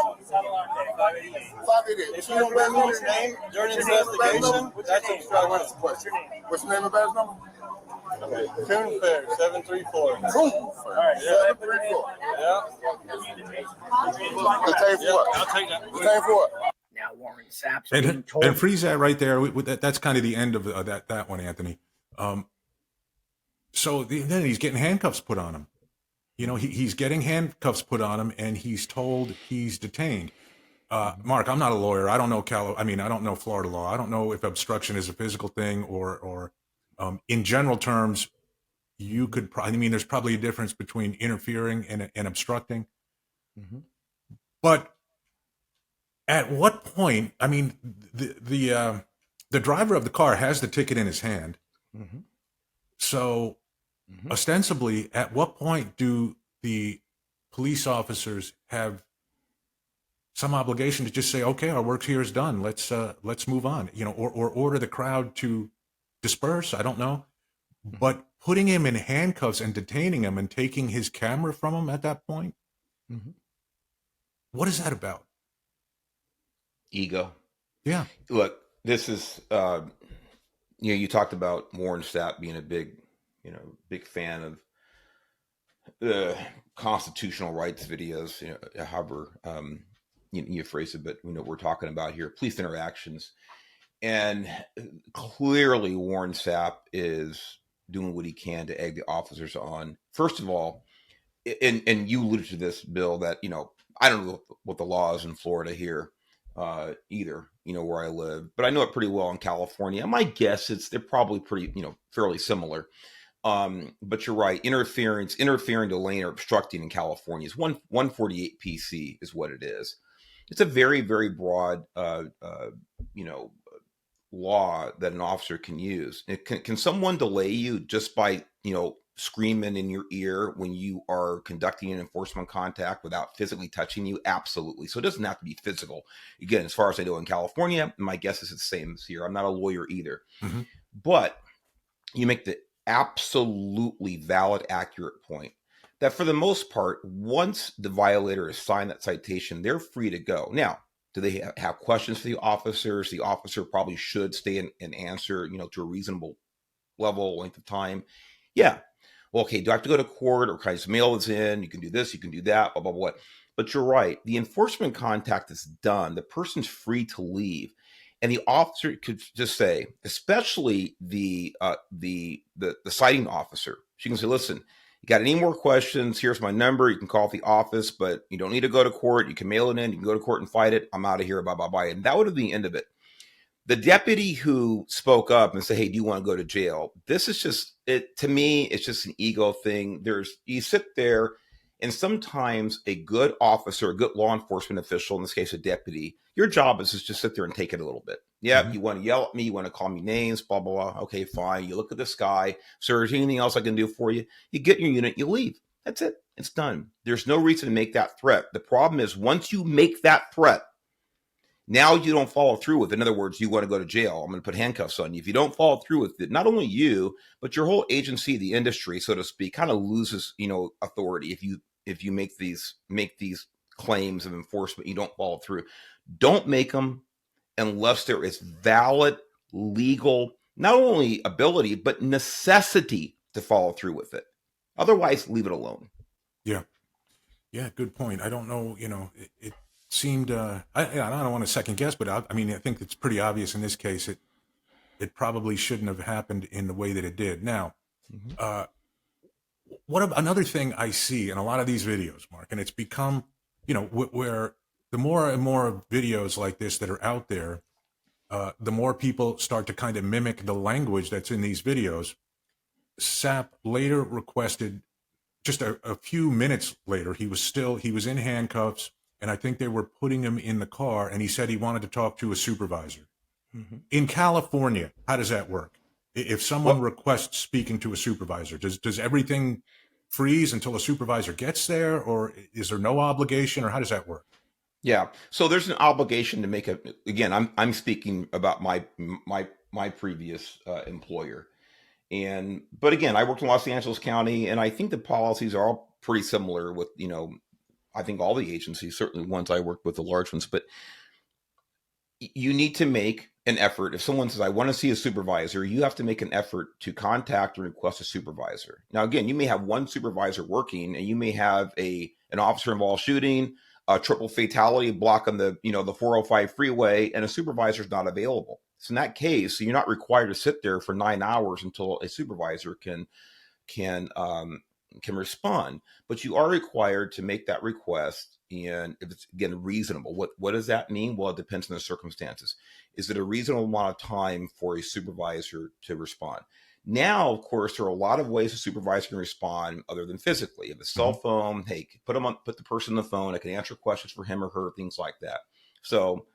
588. If you don't remember your name during an investigation, that's obstruction. What's your name? What's your name and badge number? Coon Fair, 734. All right, 734. Yeah. The tape for what? I'll take that. The tape for what? Now Warren Sapp's being And told freeze that right there. That's kind of the end of that one, Anthony. So then he's getting handcuffs put on him. He's getting handcuffs put on him, and he's told he's detained. Mark, I'm not a lawyer. I don't know I don't know Florida law. I don't know if obstruction is a physical thing or in general terms, you could there's probably a difference between interfering and obstructing. Mm-hmm. But at what point, the driver of the car has the ticket in his hand. Mm-hmm. So ostensibly, at what point do the police officers have some obligation to just say, okay, our work here is done. Let's move on, or order the crowd to disperse. I don't know. but putting him in handcuffs and detaining him and taking his camera from him at that point, what is that about? Ego. Yeah. Look, this is, you talked about Warren Sapp being a big fan of the constitutional rights videos, however you phrase it, but we're talking about here, police interactions. And clearly Warren Sapp is doing what he can to egg the officers on. First of all, and you alluded to this, Bill, that, I don't know what the law is in Florida here either, where I live, but I know it pretty well in California. My guess they're probably pretty, fairly similar. But you're right. Interfering to lane or obstructing in California is 148 PC is what it is. It's a very, very broad, law that an officer can use. Can someone delay you just by, screaming in your ear when you are conducting an enforcement contact without physically touching you? Absolutely. So it doesn't have to be physical. Again, as far as I know in California, my guess is it's the same as here. I'm not a lawyer either. But you make the absolutely valid, accurate point that for the most part, once the violator has signed that citation, they're free to go. Now, do they have questions for the officers? The officer probably should stay and answer, to a reasonable level, length of time. Yeah. Well, okay, do I have to go to court, or can I just mail this in? You can do this, you can do that, blah, blah, blah. But you're right. The enforcement contact is done. The person's free to leave. And the officer could just say, especially the citing officer, she can say, listen, you got any more questions? Here's my number. You can call the office, but you don't need to go to court. You can mail it in. You can go to court and fight it. I'm out of here. Bye, bye, bye. And that would have been the end of it. The deputy who spoke up and said, hey, do you want to go to jail? This is just, to me, it's just an ego thing. You sit there, and sometimes a good officer, a good law enforcement official, in this case, a deputy, your job is to just sit there and take it a little bit. Yeah, you want to yell at me, you want to call me names, blah, blah, blah. Okay, fine. You look at the sky. Sir, is there anything else I can do for you? You get in your unit, you leave. That's it. It's done. There's no reason to make that threat. The problem is once you make that threat, now you don't follow through with it. In other words, you want to go to jail. I'm going to put handcuffs on you. If you don't follow through with it, not only you, but your whole agency, the industry, so to speak, kind of loses, authority. If you make these claims of enforcement, you don't follow through. Don't make them unless there is valid, legal, not only ability, but necessity to follow through with it. Otherwise, leave it alone. Yeah. Yeah, good point. I don't know, it seemed, I don't want to second guess, but I think it's pretty obvious in this case, it probably shouldn't have happened in the way that it did. Now, another thing I see in a lot of these videos, Mark, and it's become, where the more and more videos like this that are out there, the more people start to kind of mimic the language that's in these videos. Sapp later requested, just a few minutes later, he was in handcuffs, and I think they were putting him in the car, and he said he wanted to talk to a supervisor. In California, how does that work? If someone requests speaking to a supervisor, does everything freeze until a supervisor gets there, or is there no obligation, or how does that work? Yeah. So there's an obligation to make again, I'm speaking about my previous employer. But again, I worked in Los Angeles County, and I think the policies are all pretty similar with, I think all the agencies, certainly ones I worked with, the large ones, but you need to make an effort. If someone says, I want to see a supervisor, you have to make an effort to contact or request a supervisor. Now, again, you may have one supervisor working, and you may have an officer involved shooting, a triple fatality, blocking the 405 freeway, and a supervisor is not available. So in that case, you're not required to sit there for 9 hours until a supervisor can respond, but you are required to make that request. And if it's, again, reasonable, what does that mean? Well, it depends on the circumstances. Is it a reasonable amount of time for a supervisor to respond? Now, of course, there are a lot of ways a supervisor can respond other than physically. If a cell phone, hey, put the person on the phone. I can answer questions for him or her, things like that. So,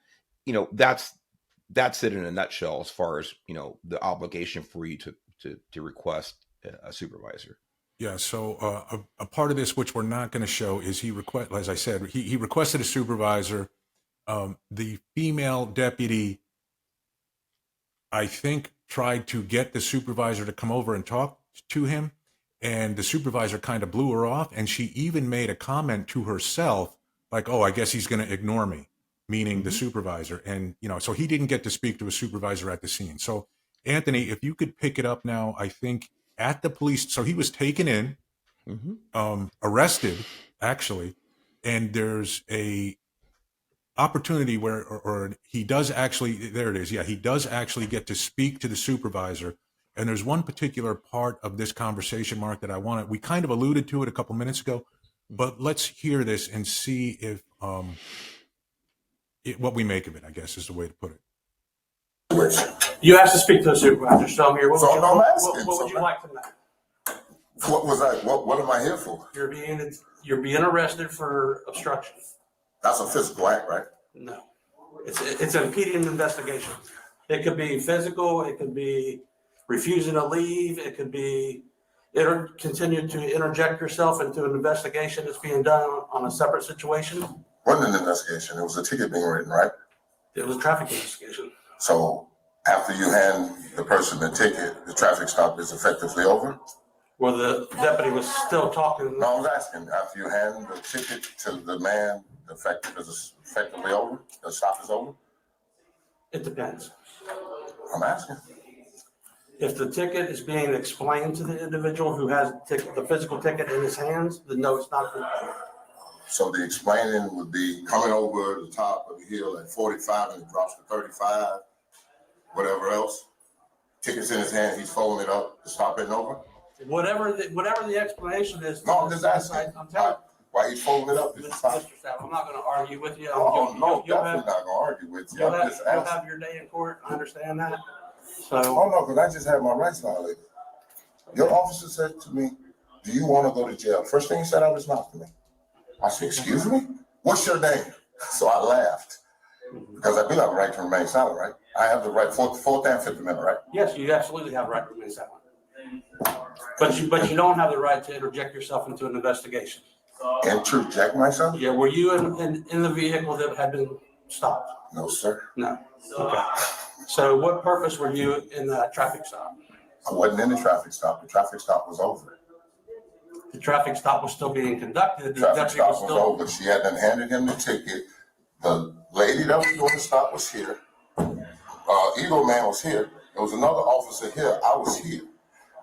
that's it in a nutshell as far as, the obligation for you to request a supervisor. Yeah. So a part of this, which we're not going to show, is as I said, he requested a supervisor. The female deputy, I think, tried to get the supervisor to come over and talk to him, and the supervisor kind of blew her off, and she even made a comment to herself like, oh, I guess he's going to ignore me, meaning the supervisor. And, so he didn't get to speak to a supervisor at the scene. So, Anthony, if you could pick it up now, I think at the police, so he was taken in, arrested, actually, and there's a opportunity where, or he does actually, there it is. Yeah, he does actually get to speak to the supervisor. And there's one particular part of this conversation, Mark, that we kind of alluded to it a couple minutes ago, but let's hear this and see if, what we make of it, I guess is the way to put it. You asked to speak to the supervisor, so I'm here. What would you like to know? What was I? What am I here for? You're being arrested for obstruction. That's a physical act, right? No, it's an impeding investigation. It could be physical. It could be refusing to leave. It could be continue to interject yourself into an investigation that's being done on a separate situation. Wasn't an investigation. It was a ticket being written, right? It was a traffic investigation. So after you hand the person the ticket, the traffic stop is effectively over? Well, the deputy was still talking. No, I was asking, after you hand the ticket to the man, the effective is effectively over? The stop is over? It depends. I'm asking. If the ticket is being explained to the individual who has the physical ticket in his hands, then no, it's not. So the explaining would be coming over the top of the hill at 45 and it drops to 35, whatever else. Ticket's in his hand, he's folding it up, the stop isn't over? Whatever the explanation is. No, I'm just asking. I'm telling you. Why he's folding it up? Is the stop? Mr. Sapp, I'm not going to argue with you. Oh, no, definitely not going to argue with you. You'll I'm just asking. have your day in court. I understand that. So. Oh, no, because I just had my rights violated. Your officer said to me, do you want to go to jail? First thing he said out of his mouth to me. I said, excuse me? What's your name? So I laughed. Because I do have a right to remain silent, right? I have the right, Fourth and Fifth Amendment, right? Yes, you absolutely have a right to remain silent. But you don't have the right to interject yourself into an investigation. Interject myself? Yeah, were you in the vehicle that had been stopped? No, sir. No. Okay. So what purpose were you in that traffic stop? I wasn't in the traffic stop. The traffic stop was over. The traffic stop was still being conducted. The traffic stop was over. She had then handed him the ticket. The lady that was doing the stop was here. Eagle Man was here. There was another officer here. I was here.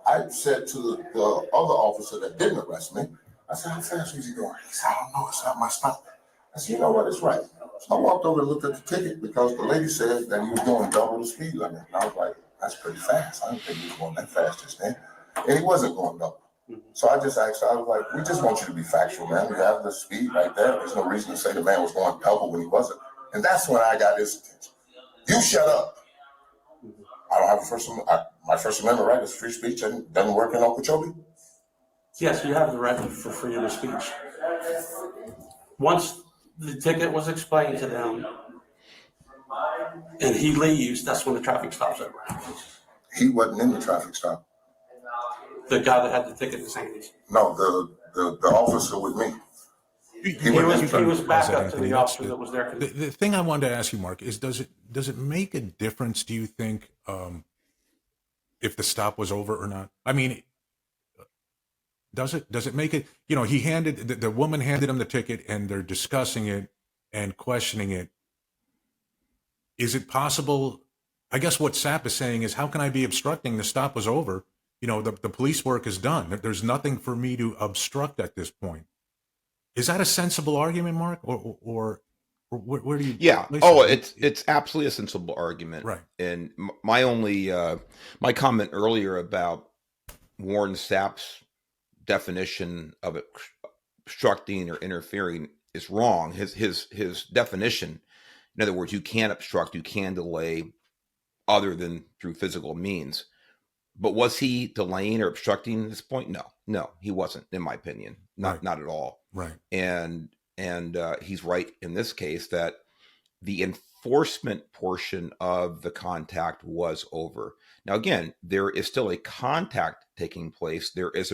I said to the other officer that didn't arrest me, I said, how fast was he going? He said, I don't know. It's not my stop. I said, you know what? It's right. So I walked over and looked at the ticket because the lady said that he was doing double the speed limit. And I was like, that's pretty fast. I didn't think he was going that fast just then. And he wasn't going double. So I just asked, I was like, we just want you to be factual, man. You have the speed right there. There's no reason to say the man was going double when he wasn't. And that's when I got his attention. You shut up. I don't have my First Amendment right is free speech and doesn't work in Okeechobee. Yes, you have the right for freedom of speech. Once the ticket was explained to them and he leaves, that's when the traffic stop's over. He wasn't in the traffic stop. The guy that had the ticket in his hands. No, the officer with me. He was back up to the officer that was there. The thing I wanted to ask you, Mark, is does it make a difference, do you think, if the stop was over or not? I mean, does it make it, he handed, the woman handed him the ticket and they're discussing it and questioning it. Is it possible, I guess what Sapp is saying is, how can I be obstructing? The stop was over. The police work is done. There's nothing for me to obstruct at this point. Is that a sensible argument, Mark, or where do you? Yeah. Oh, it's absolutely a sensible argument. Right. And my only my comment earlier about Warren Sapp's definition of obstructing or interfering is wrong. His definition, in other words, you can't obstruct, you can delay, other than through physical means. But was he delaying or obstructing at this point? No, he wasn't, in my opinion. Not at all. Right. And he's right in this case that the enforcement portion of the contact was over. Now, again, there is still a contact taking place. There is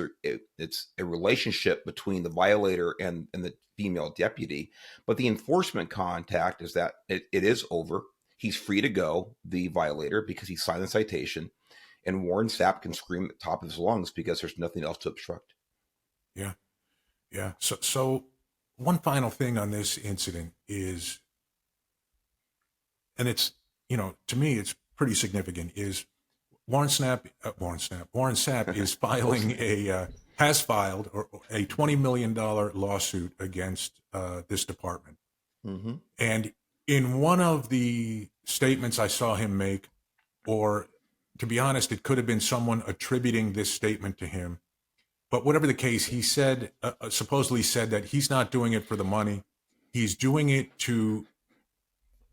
it's a relationship between the violator and the female deputy. But the enforcement contact is that it is over. He's free to go, the violator, because he signed the citation. and Warren Sapp can scream at the top of his lungs because there's nothing else to obstruct. Yeah. Yeah. So one final thing on this incident is, and it's, to me, it's pretty significant, is Warren Sapp is filing has filed a $20 million lawsuit against this department. Mm-hmm. And in one of the statements I saw him make, or to be honest, it could have been someone attributing this statement to him, but whatever the case, he said, supposedly said that he's not doing it for the money. He's doing it to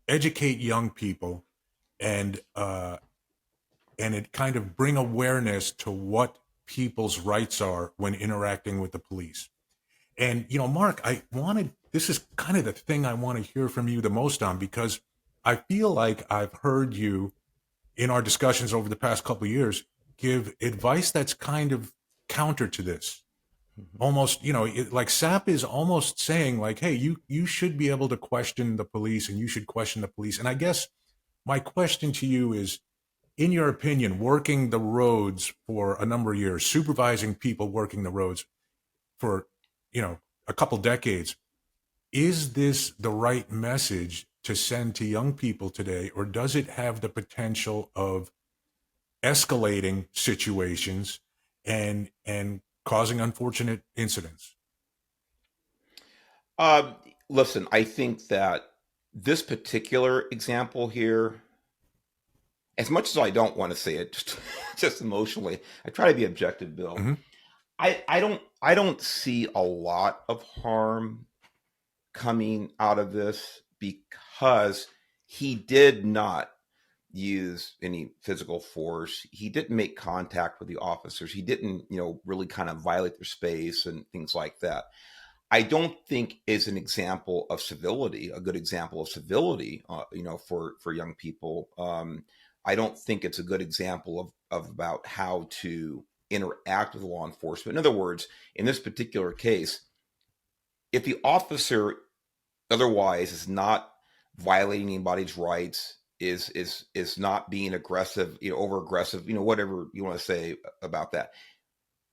educate young people and it kind of bring awareness to what people's rights are when interacting with the police. And, Mark, this is kind of the thing I want to hear from you the most on, because I feel like I've heard you in our discussions over the past couple of years give advice that's kind of counter to this. Almost, like Sapp is almost saying like, hey, you should be able to question the police and you should question the police. And I guess my question to you is, in your opinion, working the roads for a number of years, supervising people working the roads for, a couple decades, is this the right message to send to young people today, or does it have the potential of escalating situations and causing unfortunate incidents? Listen, I think that this particular example here, as much as I don't want to say it, just emotionally, I try to be objective, Bill. Mm-hmm. I don't see a lot of harm coming out of this because he did not use any physical force. He didn't make contact with the officers. He didn't, really kind of violate their space and things like that. I don't think is an example of civility, a good example of civility, for young people. I don't think it's a good example of about how to interact with law enforcement. In other words, in this particular case, if the officer otherwise is not violating anybody's rights, is not being aggressive, over aggressive, whatever you want to say about that,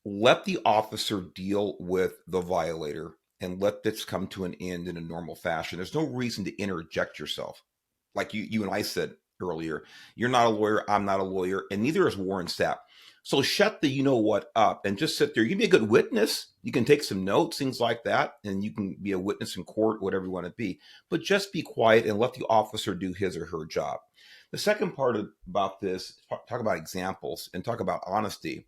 let the officer deal with the violator and let this come to an end in a normal fashion. There's no reason to interject yourself. Like you and I said earlier, you're not a lawyer, I'm not a lawyer, and neither is Warren Sapp. So shut the you-know-what up and just sit there. You can be a good witness. You can take some notes, things like that, and you can be a witness in court, whatever you want to be. But just be quiet and let the officer do his or her job. The second part about this, talk about examples and talk about honesty,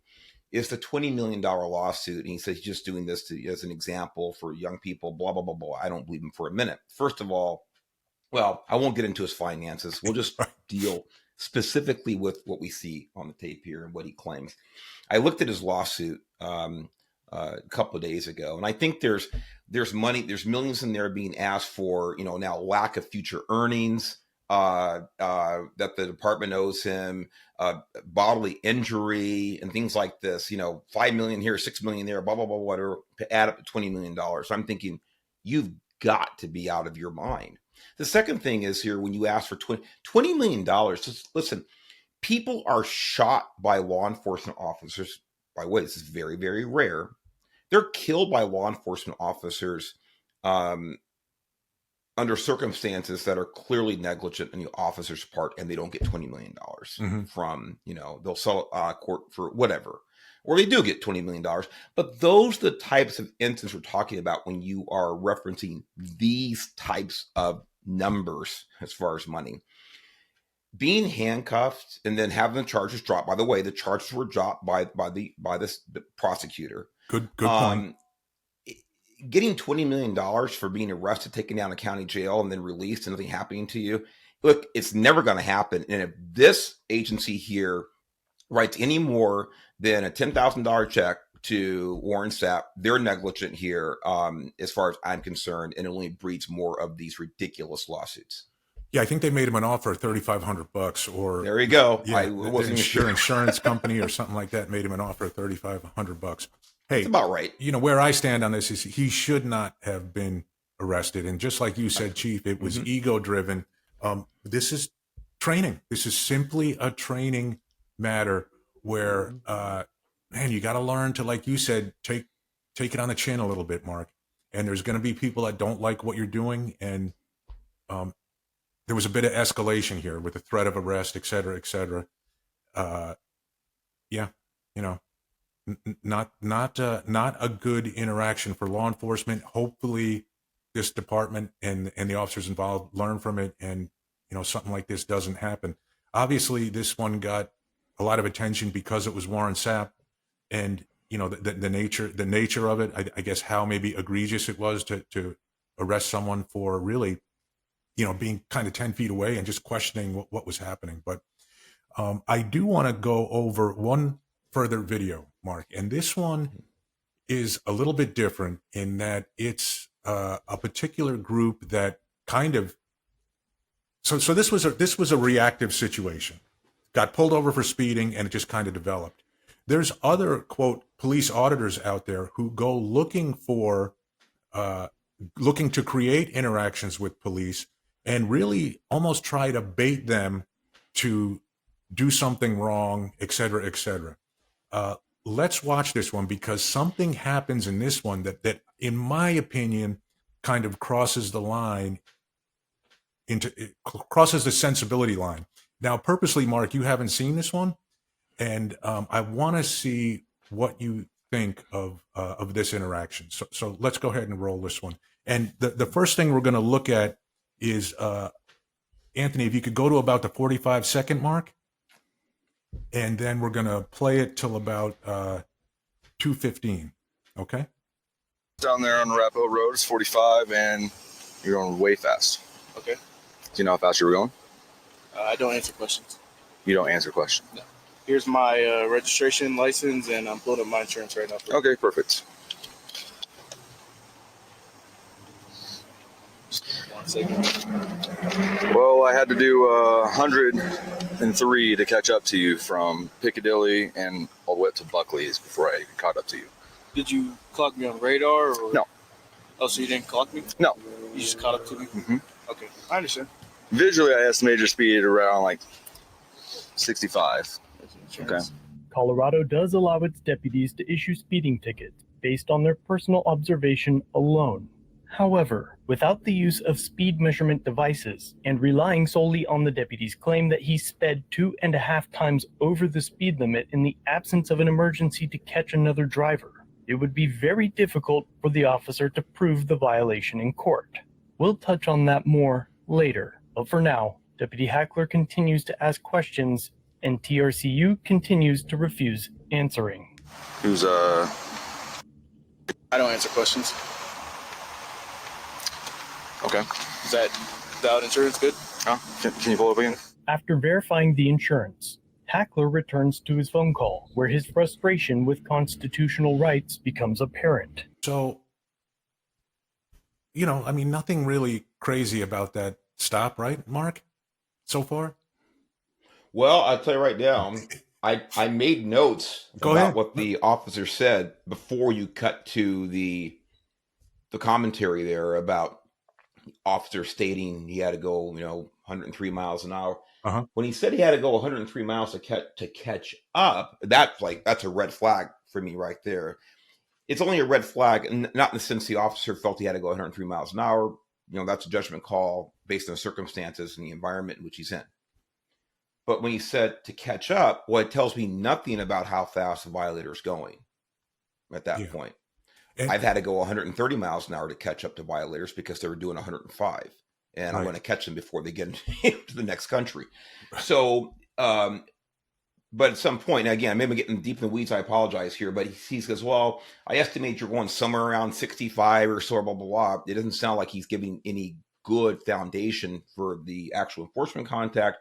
is the $20 million lawsuit. And he says he's just doing this as an example for young people, blah, blah, blah, blah. I don't believe him for a minute. First of all, well, I won't get into his finances. We'll just deal specifically with what we see on the tape here and what he claims. I looked at his lawsuit a couple of days ago, and I think there's money, there's millions in there being asked for, now lack of future earnings that the department owes him, bodily injury and things like this, $5 million here, $6 million there, blah, blah, blah, whatever, to add up to $20 million. So I'm thinking, you've got to be out of your mind. The second thing is here, when you ask for $20 million, just listen, people are shot by law enforcement officers. By the way, this is very, very rare. They're killed by law enforcement officers under circumstances that are clearly negligent on the officer's part, and they don't get $20 million from, they'll sell court for whatever, or they do get $20 million. But those are the types of instances we're talking about when you are referencing these types of numbers as far as money. Being handcuffed and then having the charges dropped. By the way, the charges were dropped by the prosecutor. Good point. Getting $20 million for being arrested, taken down to county jail, and then released and nothing happening to you. Look, it's never going to happen. And if this agency here writes any more than a $10,000 check to Warren Sapp, they're negligent here, as far as I'm concerned, and it only breeds more of these ridiculous lawsuits. Yeah, I think they made him an offer of $3,500, or there you go. Yeah, I wasn't sure. Insurance company or something like that made him an offer of $3,500. Hey, that's about right. Where I stand on this is he should not have been arrested. And just like you said, Chief, it was ego driven. This is training. This is simply a training matter where, man, you got to learn to, like you said, take it on the chin a little bit, Mark. And there's going to be people that don't like what you're doing. And there was a bit of escalation here with the threat of arrest, et cetera, et cetera. Yeah, you know, not a good interaction for law enforcement. Hopefully this department and the officers involved learn from it, and something like this doesn't happen. Obviously this one got a lot of attention because it was Warren Sapp, and the nature of it, I guess how maybe egregious it was to arrest someone for really being kind of 10 feet away and just questioning what was happening. But I do want to go over one further video, Mark, and this one is a little bit different in that it's a particular group that kind of, so this was a reactive situation. Got pulled over for speeding, and it just kind of developed. There's other, quote, police auditors out there who go looking to create interactions with police and really almost try to bait them to do something wrong, et cetera, et cetera. Let's watch this one, because something happens in this one that in my opinion, kind of crosses the line crosses the sensibility line. Now, purposely, Mark, you haven't seen this one, and I want to see what you think of this interaction. So let's go ahead and roll this one. And the first thing we're going to look at is, Anthony, if you could go to about the 45-second mark, and then we're going to play it till about 2:15. Okay? Down there on Arapahoe Road, it's 45, and you're going way fast. Okay. Do you know how fast you were going? I don't answer questions. You don't answer questions? No. Here's my registration, license, and I'm pulling up my insurance right now. Okay, perfect. 1 second. Well, I had to do 103 to catch up to you from Piccadilly and all the way up to Buckley's before I caught up to you. Did you clock me on radar? Or? No. Oh, so you didn't clock me? No. You just caught up to me? Mm-hmm. Okay, I understand. Visually, I estimated your speed around like 65. Okay. Colorado does allow its deputies to issue speeding tickets based on their personal observation alone. However, without the use of speed measurement devices and relying solely on the deputy's claim that he sped 2.5 times over the speed limit in the absence of an emergency to catch another driver, it would be very difficult for the officer to prove the violation in court. We'll touch on that more later, but for now, Deputy Hackler continues to ask questions and TRCU continues to refuse answering. Who's I don't answer questions. Okay. Is that without insurance good? Can you pull up again? After verifying the insurance, Hackler returns to his phone call, where his frustration with constitutional rights becomes apparent. So, I mean, nothing really crazy about that stop, right, Mark, so far? Well, I'll tell you right now, I made notes about what the officer said before you cut to the commentary there about officer stating he had to go, 103 miles an hour. Uh-huh. When he said he had to go 103 miles to catch up, that's a red flag for me right there. It's only a red flag, and not in the sense the officer felt he had to go 103 miles an hour. That's a judgment call based on the circumstances and the environment in which he's in. But when he said to catch up, well, it tells me nothing about how fast the violator is going at that point. And I've had to go 130 miles an hour to catch up to violators because they were doing 105. And I'm going to catch them before they get into the next country. So, but at some point, again, maybe I'm getting deep in the weeds, I apologize here, but he says, well, I estimate you're going somewhere around 65 or so, blah, blah, blah. It doesn't sound like he's giving any good foundation for the actual enforcement contact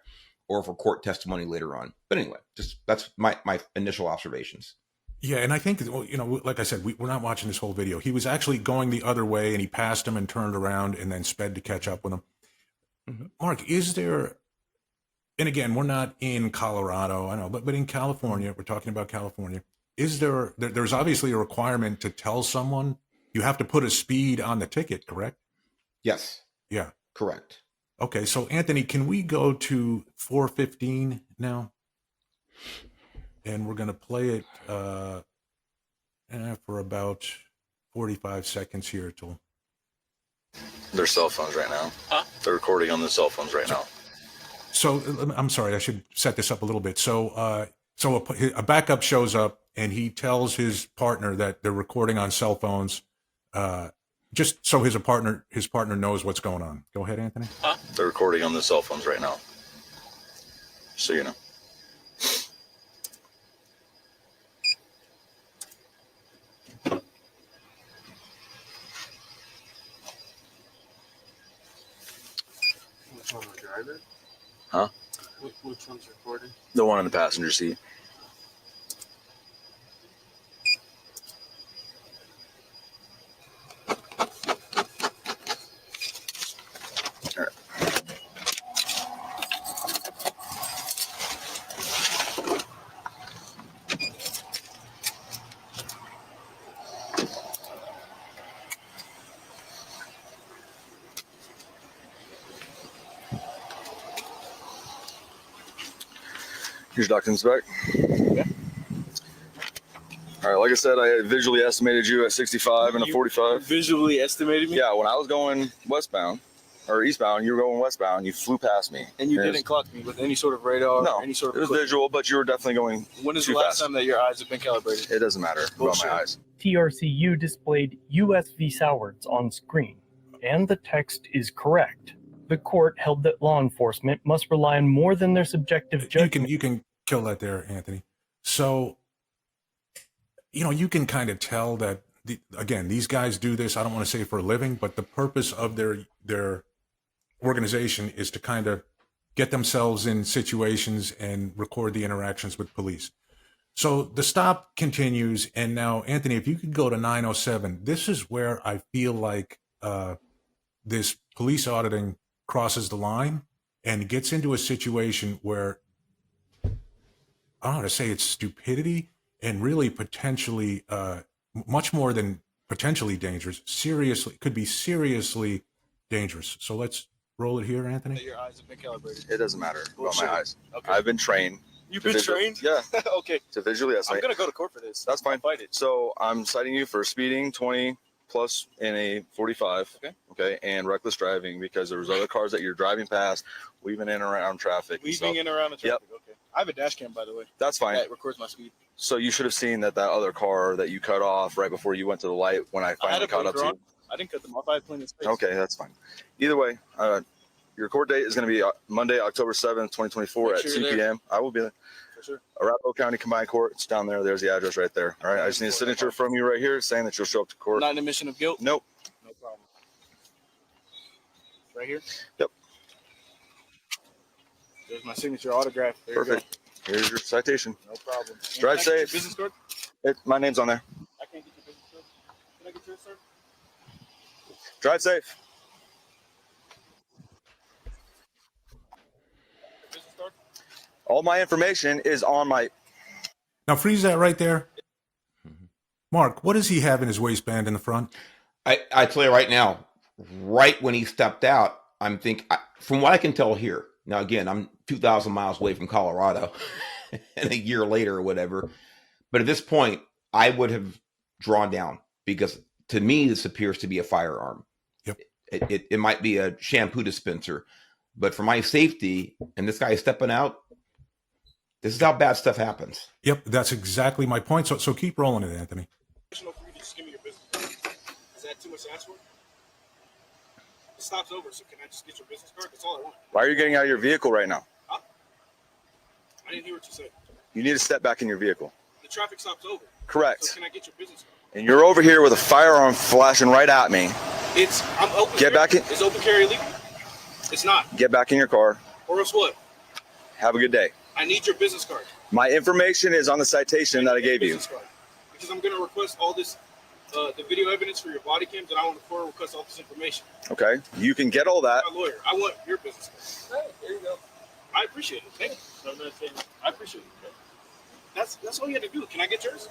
or for court testimony later on. But anyway, that's my initial observations. Yeah, and I think, like I said, we're not watching this whole video. He was actually going the other way, and he passed him and turned around and then sped to catch up with him. Mm-hmm. Mark, is there, and again, we're not in Colorado, I know, but in California, we're talking about California, is there's obviously a requirement to tell someone you have to put a speed on the ticket, correct? Yes. Yeah. Correct. Okay, so Anthony, can we go to 4:15 now? and we're going to play it for about 45 seconds here till. Their cell phones right now. Huh? They're recording on their cell phones right now. So I'm sorry, I should set this up a little bit. So a backup shows up and he tells his partner that they're recording on cell phones, just so his partner knows what's going on. Go ahead, Anthony. Huh? They're recording on their cell phones right now. So you know. Which one, the driver? Huh? Which one's recording? The one in the passenger seat. All right. Here's documents back. Yeah. All right, like I said, I visually estimated you at 65 and a 45. Visually estimated me? Yeah, when I was going westbound, or eastbound, you were going westbound, you flew past me. And you didn't clock me with any sort of radar no, or any sort of it was visual, but you were definitely going When is too the last fast. time that your eyes have been calibrated? It doesn't matter about my eyes. TRCU displayed US v. Sowards on screen, and the text is correct. The court held that law enforcement must rely on more than their subjective judgment. You can kill that there, Anthony. So, you can kind of tell that, again, these guys do this, I don't want to say for a living, but the purpose of their organization is to kind of get themselves in situations and record the interactions with police. So the stop continues, and now, Anthony, if you could go to 907, this is where I feel like this police auditing crosses the line and gets into a situation where, I don't know how to say, it's stupidity and really potentially much more than potentially dangerous, could be seriously dangerous. So let's roll it here, Anthony. That your eyes have been calibrated. It doesn't matter about my eyes. Okay. I've been trained. You've been trained? Yeah. Okay. To visually I'm estimate. going to go to court for this. That's fine. Fight it. So I'm citing you for speeding 20 plus in a 45. Okay. And reckless driving because there was other cars that you're driving past, weaving in and around traffic. Weaving in and around the traffic. Yep. Okay. I have a dash cam, by the way. That's fine. That records my speed. So you should have seen that other car that you cut off right before you went to the light when I finally caught up to you. I didn't cut them off. I had plenty of space. Okay, that's fine. Either way, your court date is going to be Monday, October 7th, 2024 at 2 p.m. I will be there. For sure. Arapahoe County Combined Court. It's down there. There's the address right there. All right. I just need a signature from you right here saying that you'll show up to court. Not an admission of guilt? Nope. No problem. Right here? Yep. There's my signature autograph. There Perfect. Here's your citation. No problem. Drive Can I get your safe. business card? My name's on there. I can't get your business card. Can I get yours, sir? Drive safe. Business card? All my information is on my. Now freeze that right there. Mark, what does he have in his waistband in the front? I tell you right now, right when he stepped out, I'm thinking, from what I can tell here, now again, I'm 2,000 miles away from Colorado and a year later or whatever. But at this point, I would have drawn down because to me, this appears to be a firearm. Yep. It might be a shampoo dispenser, but for my safety and this guy stepping out, this is how bad stuff happens. Yep, that's exactly my point. So keep rolling it, Anthony. For you to just give me your business card. Is that too much to ask for? The stop's over, so can I just get your business card? That's all I want. Why are you getting out of your vehicle right now? Huh? I didn't hear what you said. You need to step back in your vehicle. The traffic stop's over. Correct. So can I get your business card? And you're over here with a firearm flashing right at me. I'm open. Get back in. Is open carry legal? It's not. Get back in your car. Or else what? Have a good day. I need your business card. My information is on the citation that I gave you. Card. Because I'm going to request all this, the video evidence for your body cams, and I want to request all this information. Okay. You can get all that. My lawyer. I want your business card. Hey, there you go. I appreciate it. Thank you. I appreciate it. That's all you had to do. Can I get yours?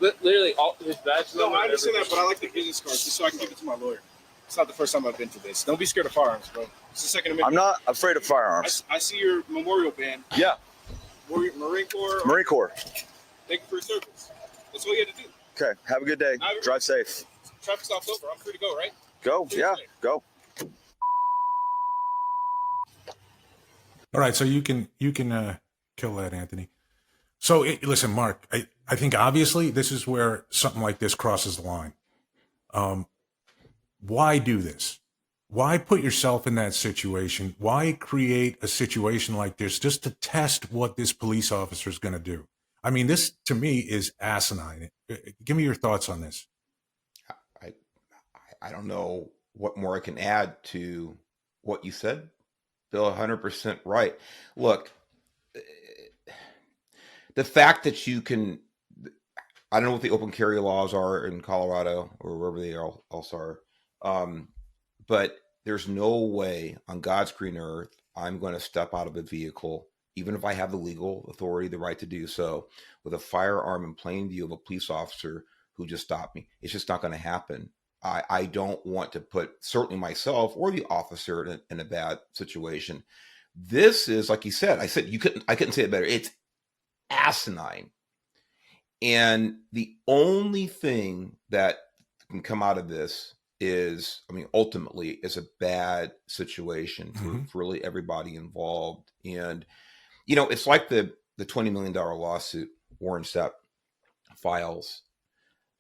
Literally, all his badge. No, I understand that, but I like the business card just so I can give it to my lawyer. It's not the first time I've been to this. Don't be scared of firearms, bro. It's the Second Amendment. I'm not afraid of firearms. I see your memorial band. Yeah. Marine Corps. Marine Corps. Thank you for your service. That's all you had to do. Okay. Have a good day. Drive safe. Traffic stop's over. I'm free to go, right? Go. Yeah. Go. All right, so you can kill that, Anthony. So listen, Mark, I think obviously this is where something like this crosses the line. Why do this? Why put yourself in that situation? Why create a situation like this just to test what this police officer is going to do? I mean, this to me is asinine. Give me your thoughts on this. I don't know what more I can add to what you said. Bill, 100% right. Look, the fact that you can, I don't know what the open carry laws are in Colorado or wherever they else are, but there's no way on God's green earth I'm going to step out of a vehicle, even if I have the legal authority, the right to do so, with a firearm in plain view of a police officer who just stopped me. It's just not going to happen. I don't want to put certainly myself or the officer in a bad situation. This is, like you said, I couldn't say it better. It's asinine. And the only thing that can come out of this is, I mean, ultimately is a bad situation for really everybody involved. And, you know, it's like the $20 million lawsuit Warren Sapp files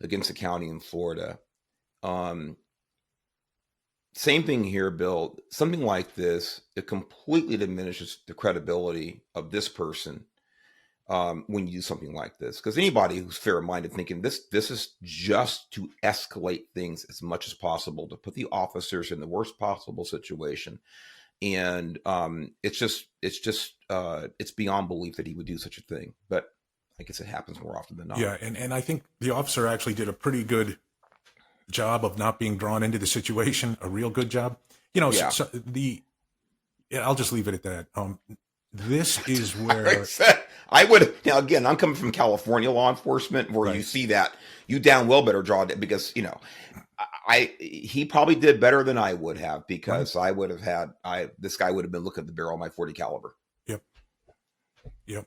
against the county in Florida. Same thing here, Bill. Something like this, it completely diminishes the credibility of this person when you do something like this. Because anybody who's fair-minded thinking this is just to escalate things as much as possible, to put the officers in the worst possible situation. And it's beyond belief that he would do such a thing. But I guess it happens more often than not. Yeah, and I think the officer actually did a pretty good job of not being drawn into the situation, a real good job. You know, Yeah. I'll just leave it at that. This is where I would, now again, I'm coming from California law enforcement where you see that, you damn well better draw it, because, you know, he probably did better than I would have, because I would have had, this guy would have been looking at the barrel of my .40 caliber. Yep.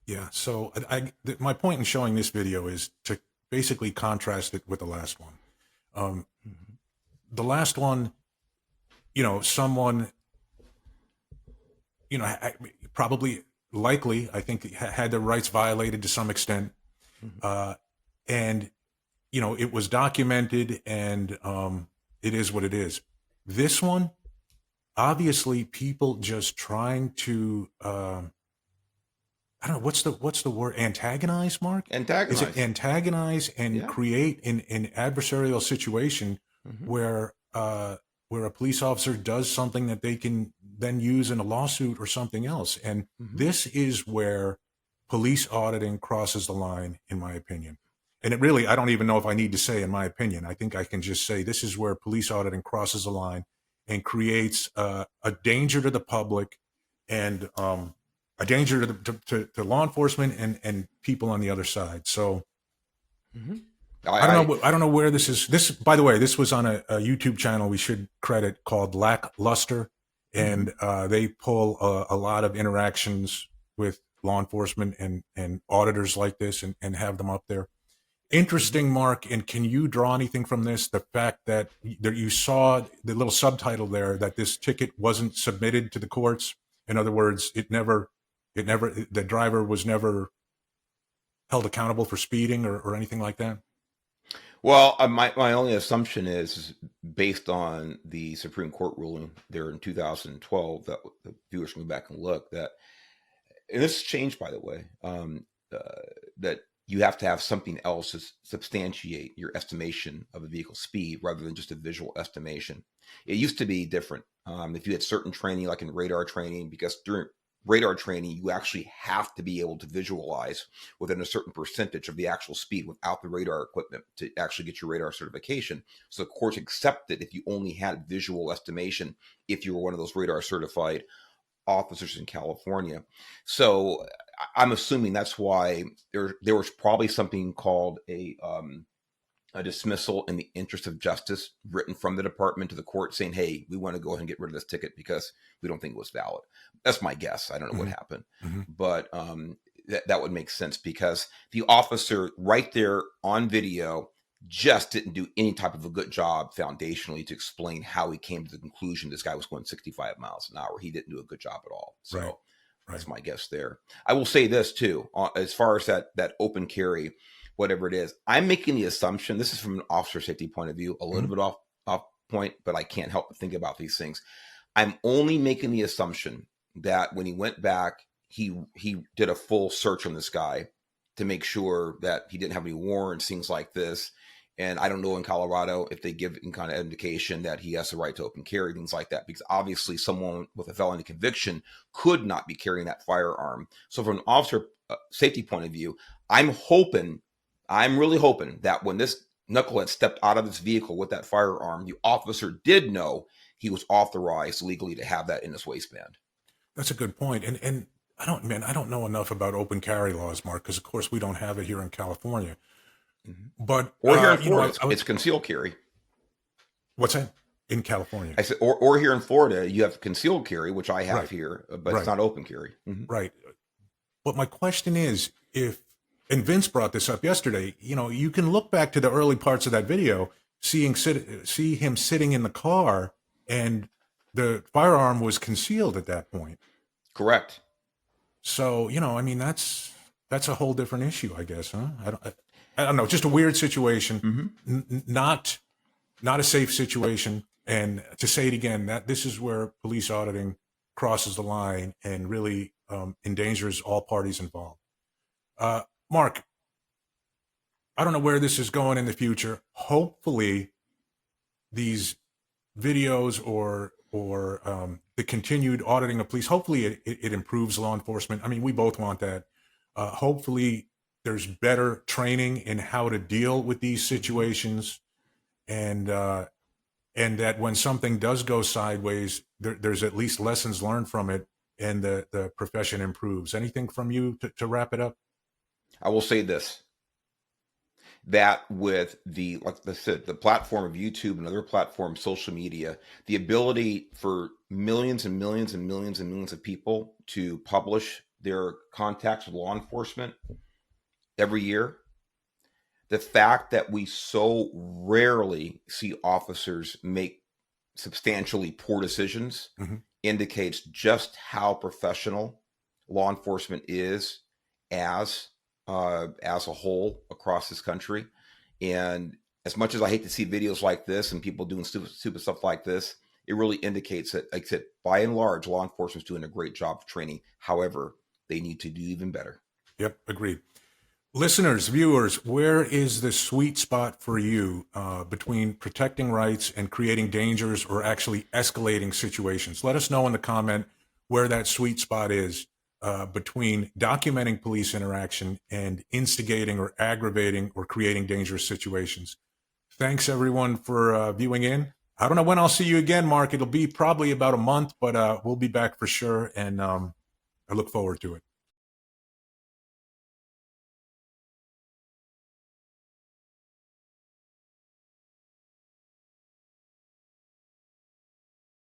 Yeah. So my point in showing this video is to basically contrast it with the last one. The last one, you know, someone, you know, likely, I think, had their rights violated to some extent. And, you know, it was documented, and it is what it is. This one, obviously, people just trying to, I don't know, what's the word? Antagonize, Mark? Antagonize. Is it antagonize and create an adversarial situation where a police officer does something that they can then use in a lawsuit or something else? And this is where police auditing crosses the line, in my opinion. And it really, I don't even know if I need to say in my opinion. I think I can just say this is where police auditing crosses the line and creates a danger to the public and a danger to law enforcement and people on the other side. So I don't know where this is. This, by the way, this was on a YouTube channel we should credit called Lackluster, and they pull a lot of interactions with law enforcement and auditors like this and have them up there. Interesting, Mark. And can you draw anything from this? The fact that you saw the little subtitle there that this ticket wasn't submitted to the courts. In other words, the driver was never held accountable for speeding or anything like that. Well, my only assumption is based on the Supreme Court ruling there in 2012 that the viewers can go back and look, that, and this has changed, by the way, that you have to have something else to substantiate your estimation of a vehicle's speed rather than just a visual estimation. It used to be different. If you had certain training, like in radar training, because during radar training, you actually have to be able to visualize within a certain percentage of the actual speed without the radar equipment to actually get your radar certification. So the courts accepted if you only had visual estimation, if you were one of those radar certified officers in California. So I'm assuming that's why there was probably something called a a dismissal in the interest of justice written from the department to the court saying, hey, we want to go ahead and get rid of this ticket because we don't think it was valid. That's my guess. I don't know what happened, but that would make sense because the officer right there on video just didn't do any type of a good job foundationally to explain how he came to the conclusion this guy was going 65 miles an hour. He didn't do a good job at all. So that's my guess there. I will say this too, as far as that open carry, whatever it is, I'm making the assumption, this is from an officer safety point of view, a little bit off point, but I can't help but think about these things. I'm only making the assumption that when he went back, he did a full search on this guy to make sure that he didn't have any warrants, things like this. And I don't know in Colorado if they give any kind of indication that he has the right to open carry, things like that, because obviously someone with a felony conviction could not be carrying that firearm. So from an officer safety point of view, I'm really hoping that when this knucklehead stepped out of his vehicle with that firearm, the officer did know he was authorized legally to have that in his waistband. That's a good point. And I don't know enough about open carry laws, Mark, because of course we don't have it here in California. But or here in Florida, it's concealed carry. What's that? In California? I said, or here in Florida, you have concealed carry, which I have here, but it's not open carry. Right. But my question is, and Vince brought this up yesterday, you can look back to the early parts of that video, see him sitting in the car, and the firearm was concealed at that point. Correct. So, that's a whole different issue, I guess, huh? I don't know, just a weird situation, not a safe situation. And to say it again, that this is where police auditing crosses the line and really endangers all parties involved. Mark, I don't know where this is going in the future. Hopefully these videos or the continued auditing of police, hopefully it improves law enforcement. I mean, we both want that. Hopefully there's better training in how to deal with these situations, and that when something does go sideways, there's at least lessons learned from it, and the profession improves. Anything from you to wrap it up? I will say this, that with like I said, the platform of YouTube and other platforms, social media, the ability for millions and millions and millions and millions of people to publish their contacts with law enforcement every year, the fact that we so rarely see officers make substantially poor decisions indicates just how professional law enforcement is as a whole across this country. And as much as I hate to see videos like this and people doing stupid stuff like this, it really indicates that, like I said, by and large, law enforcement is doing a great job of training. However, they need to do even better. Yep, agreed. Listeners, viewers, where is the sweet spot for you between protecting rights and creating dangers or actually escalating situations? Let us know in the comment where that sweet spot is between documenting police interaction and instigating or aggravating or creating dangerous situations. Thanks, everyone, for viewing in. I don't know when I'll see you again, Mark. It'll be probably about a month, but we'll be back for sure, and I look forward to it.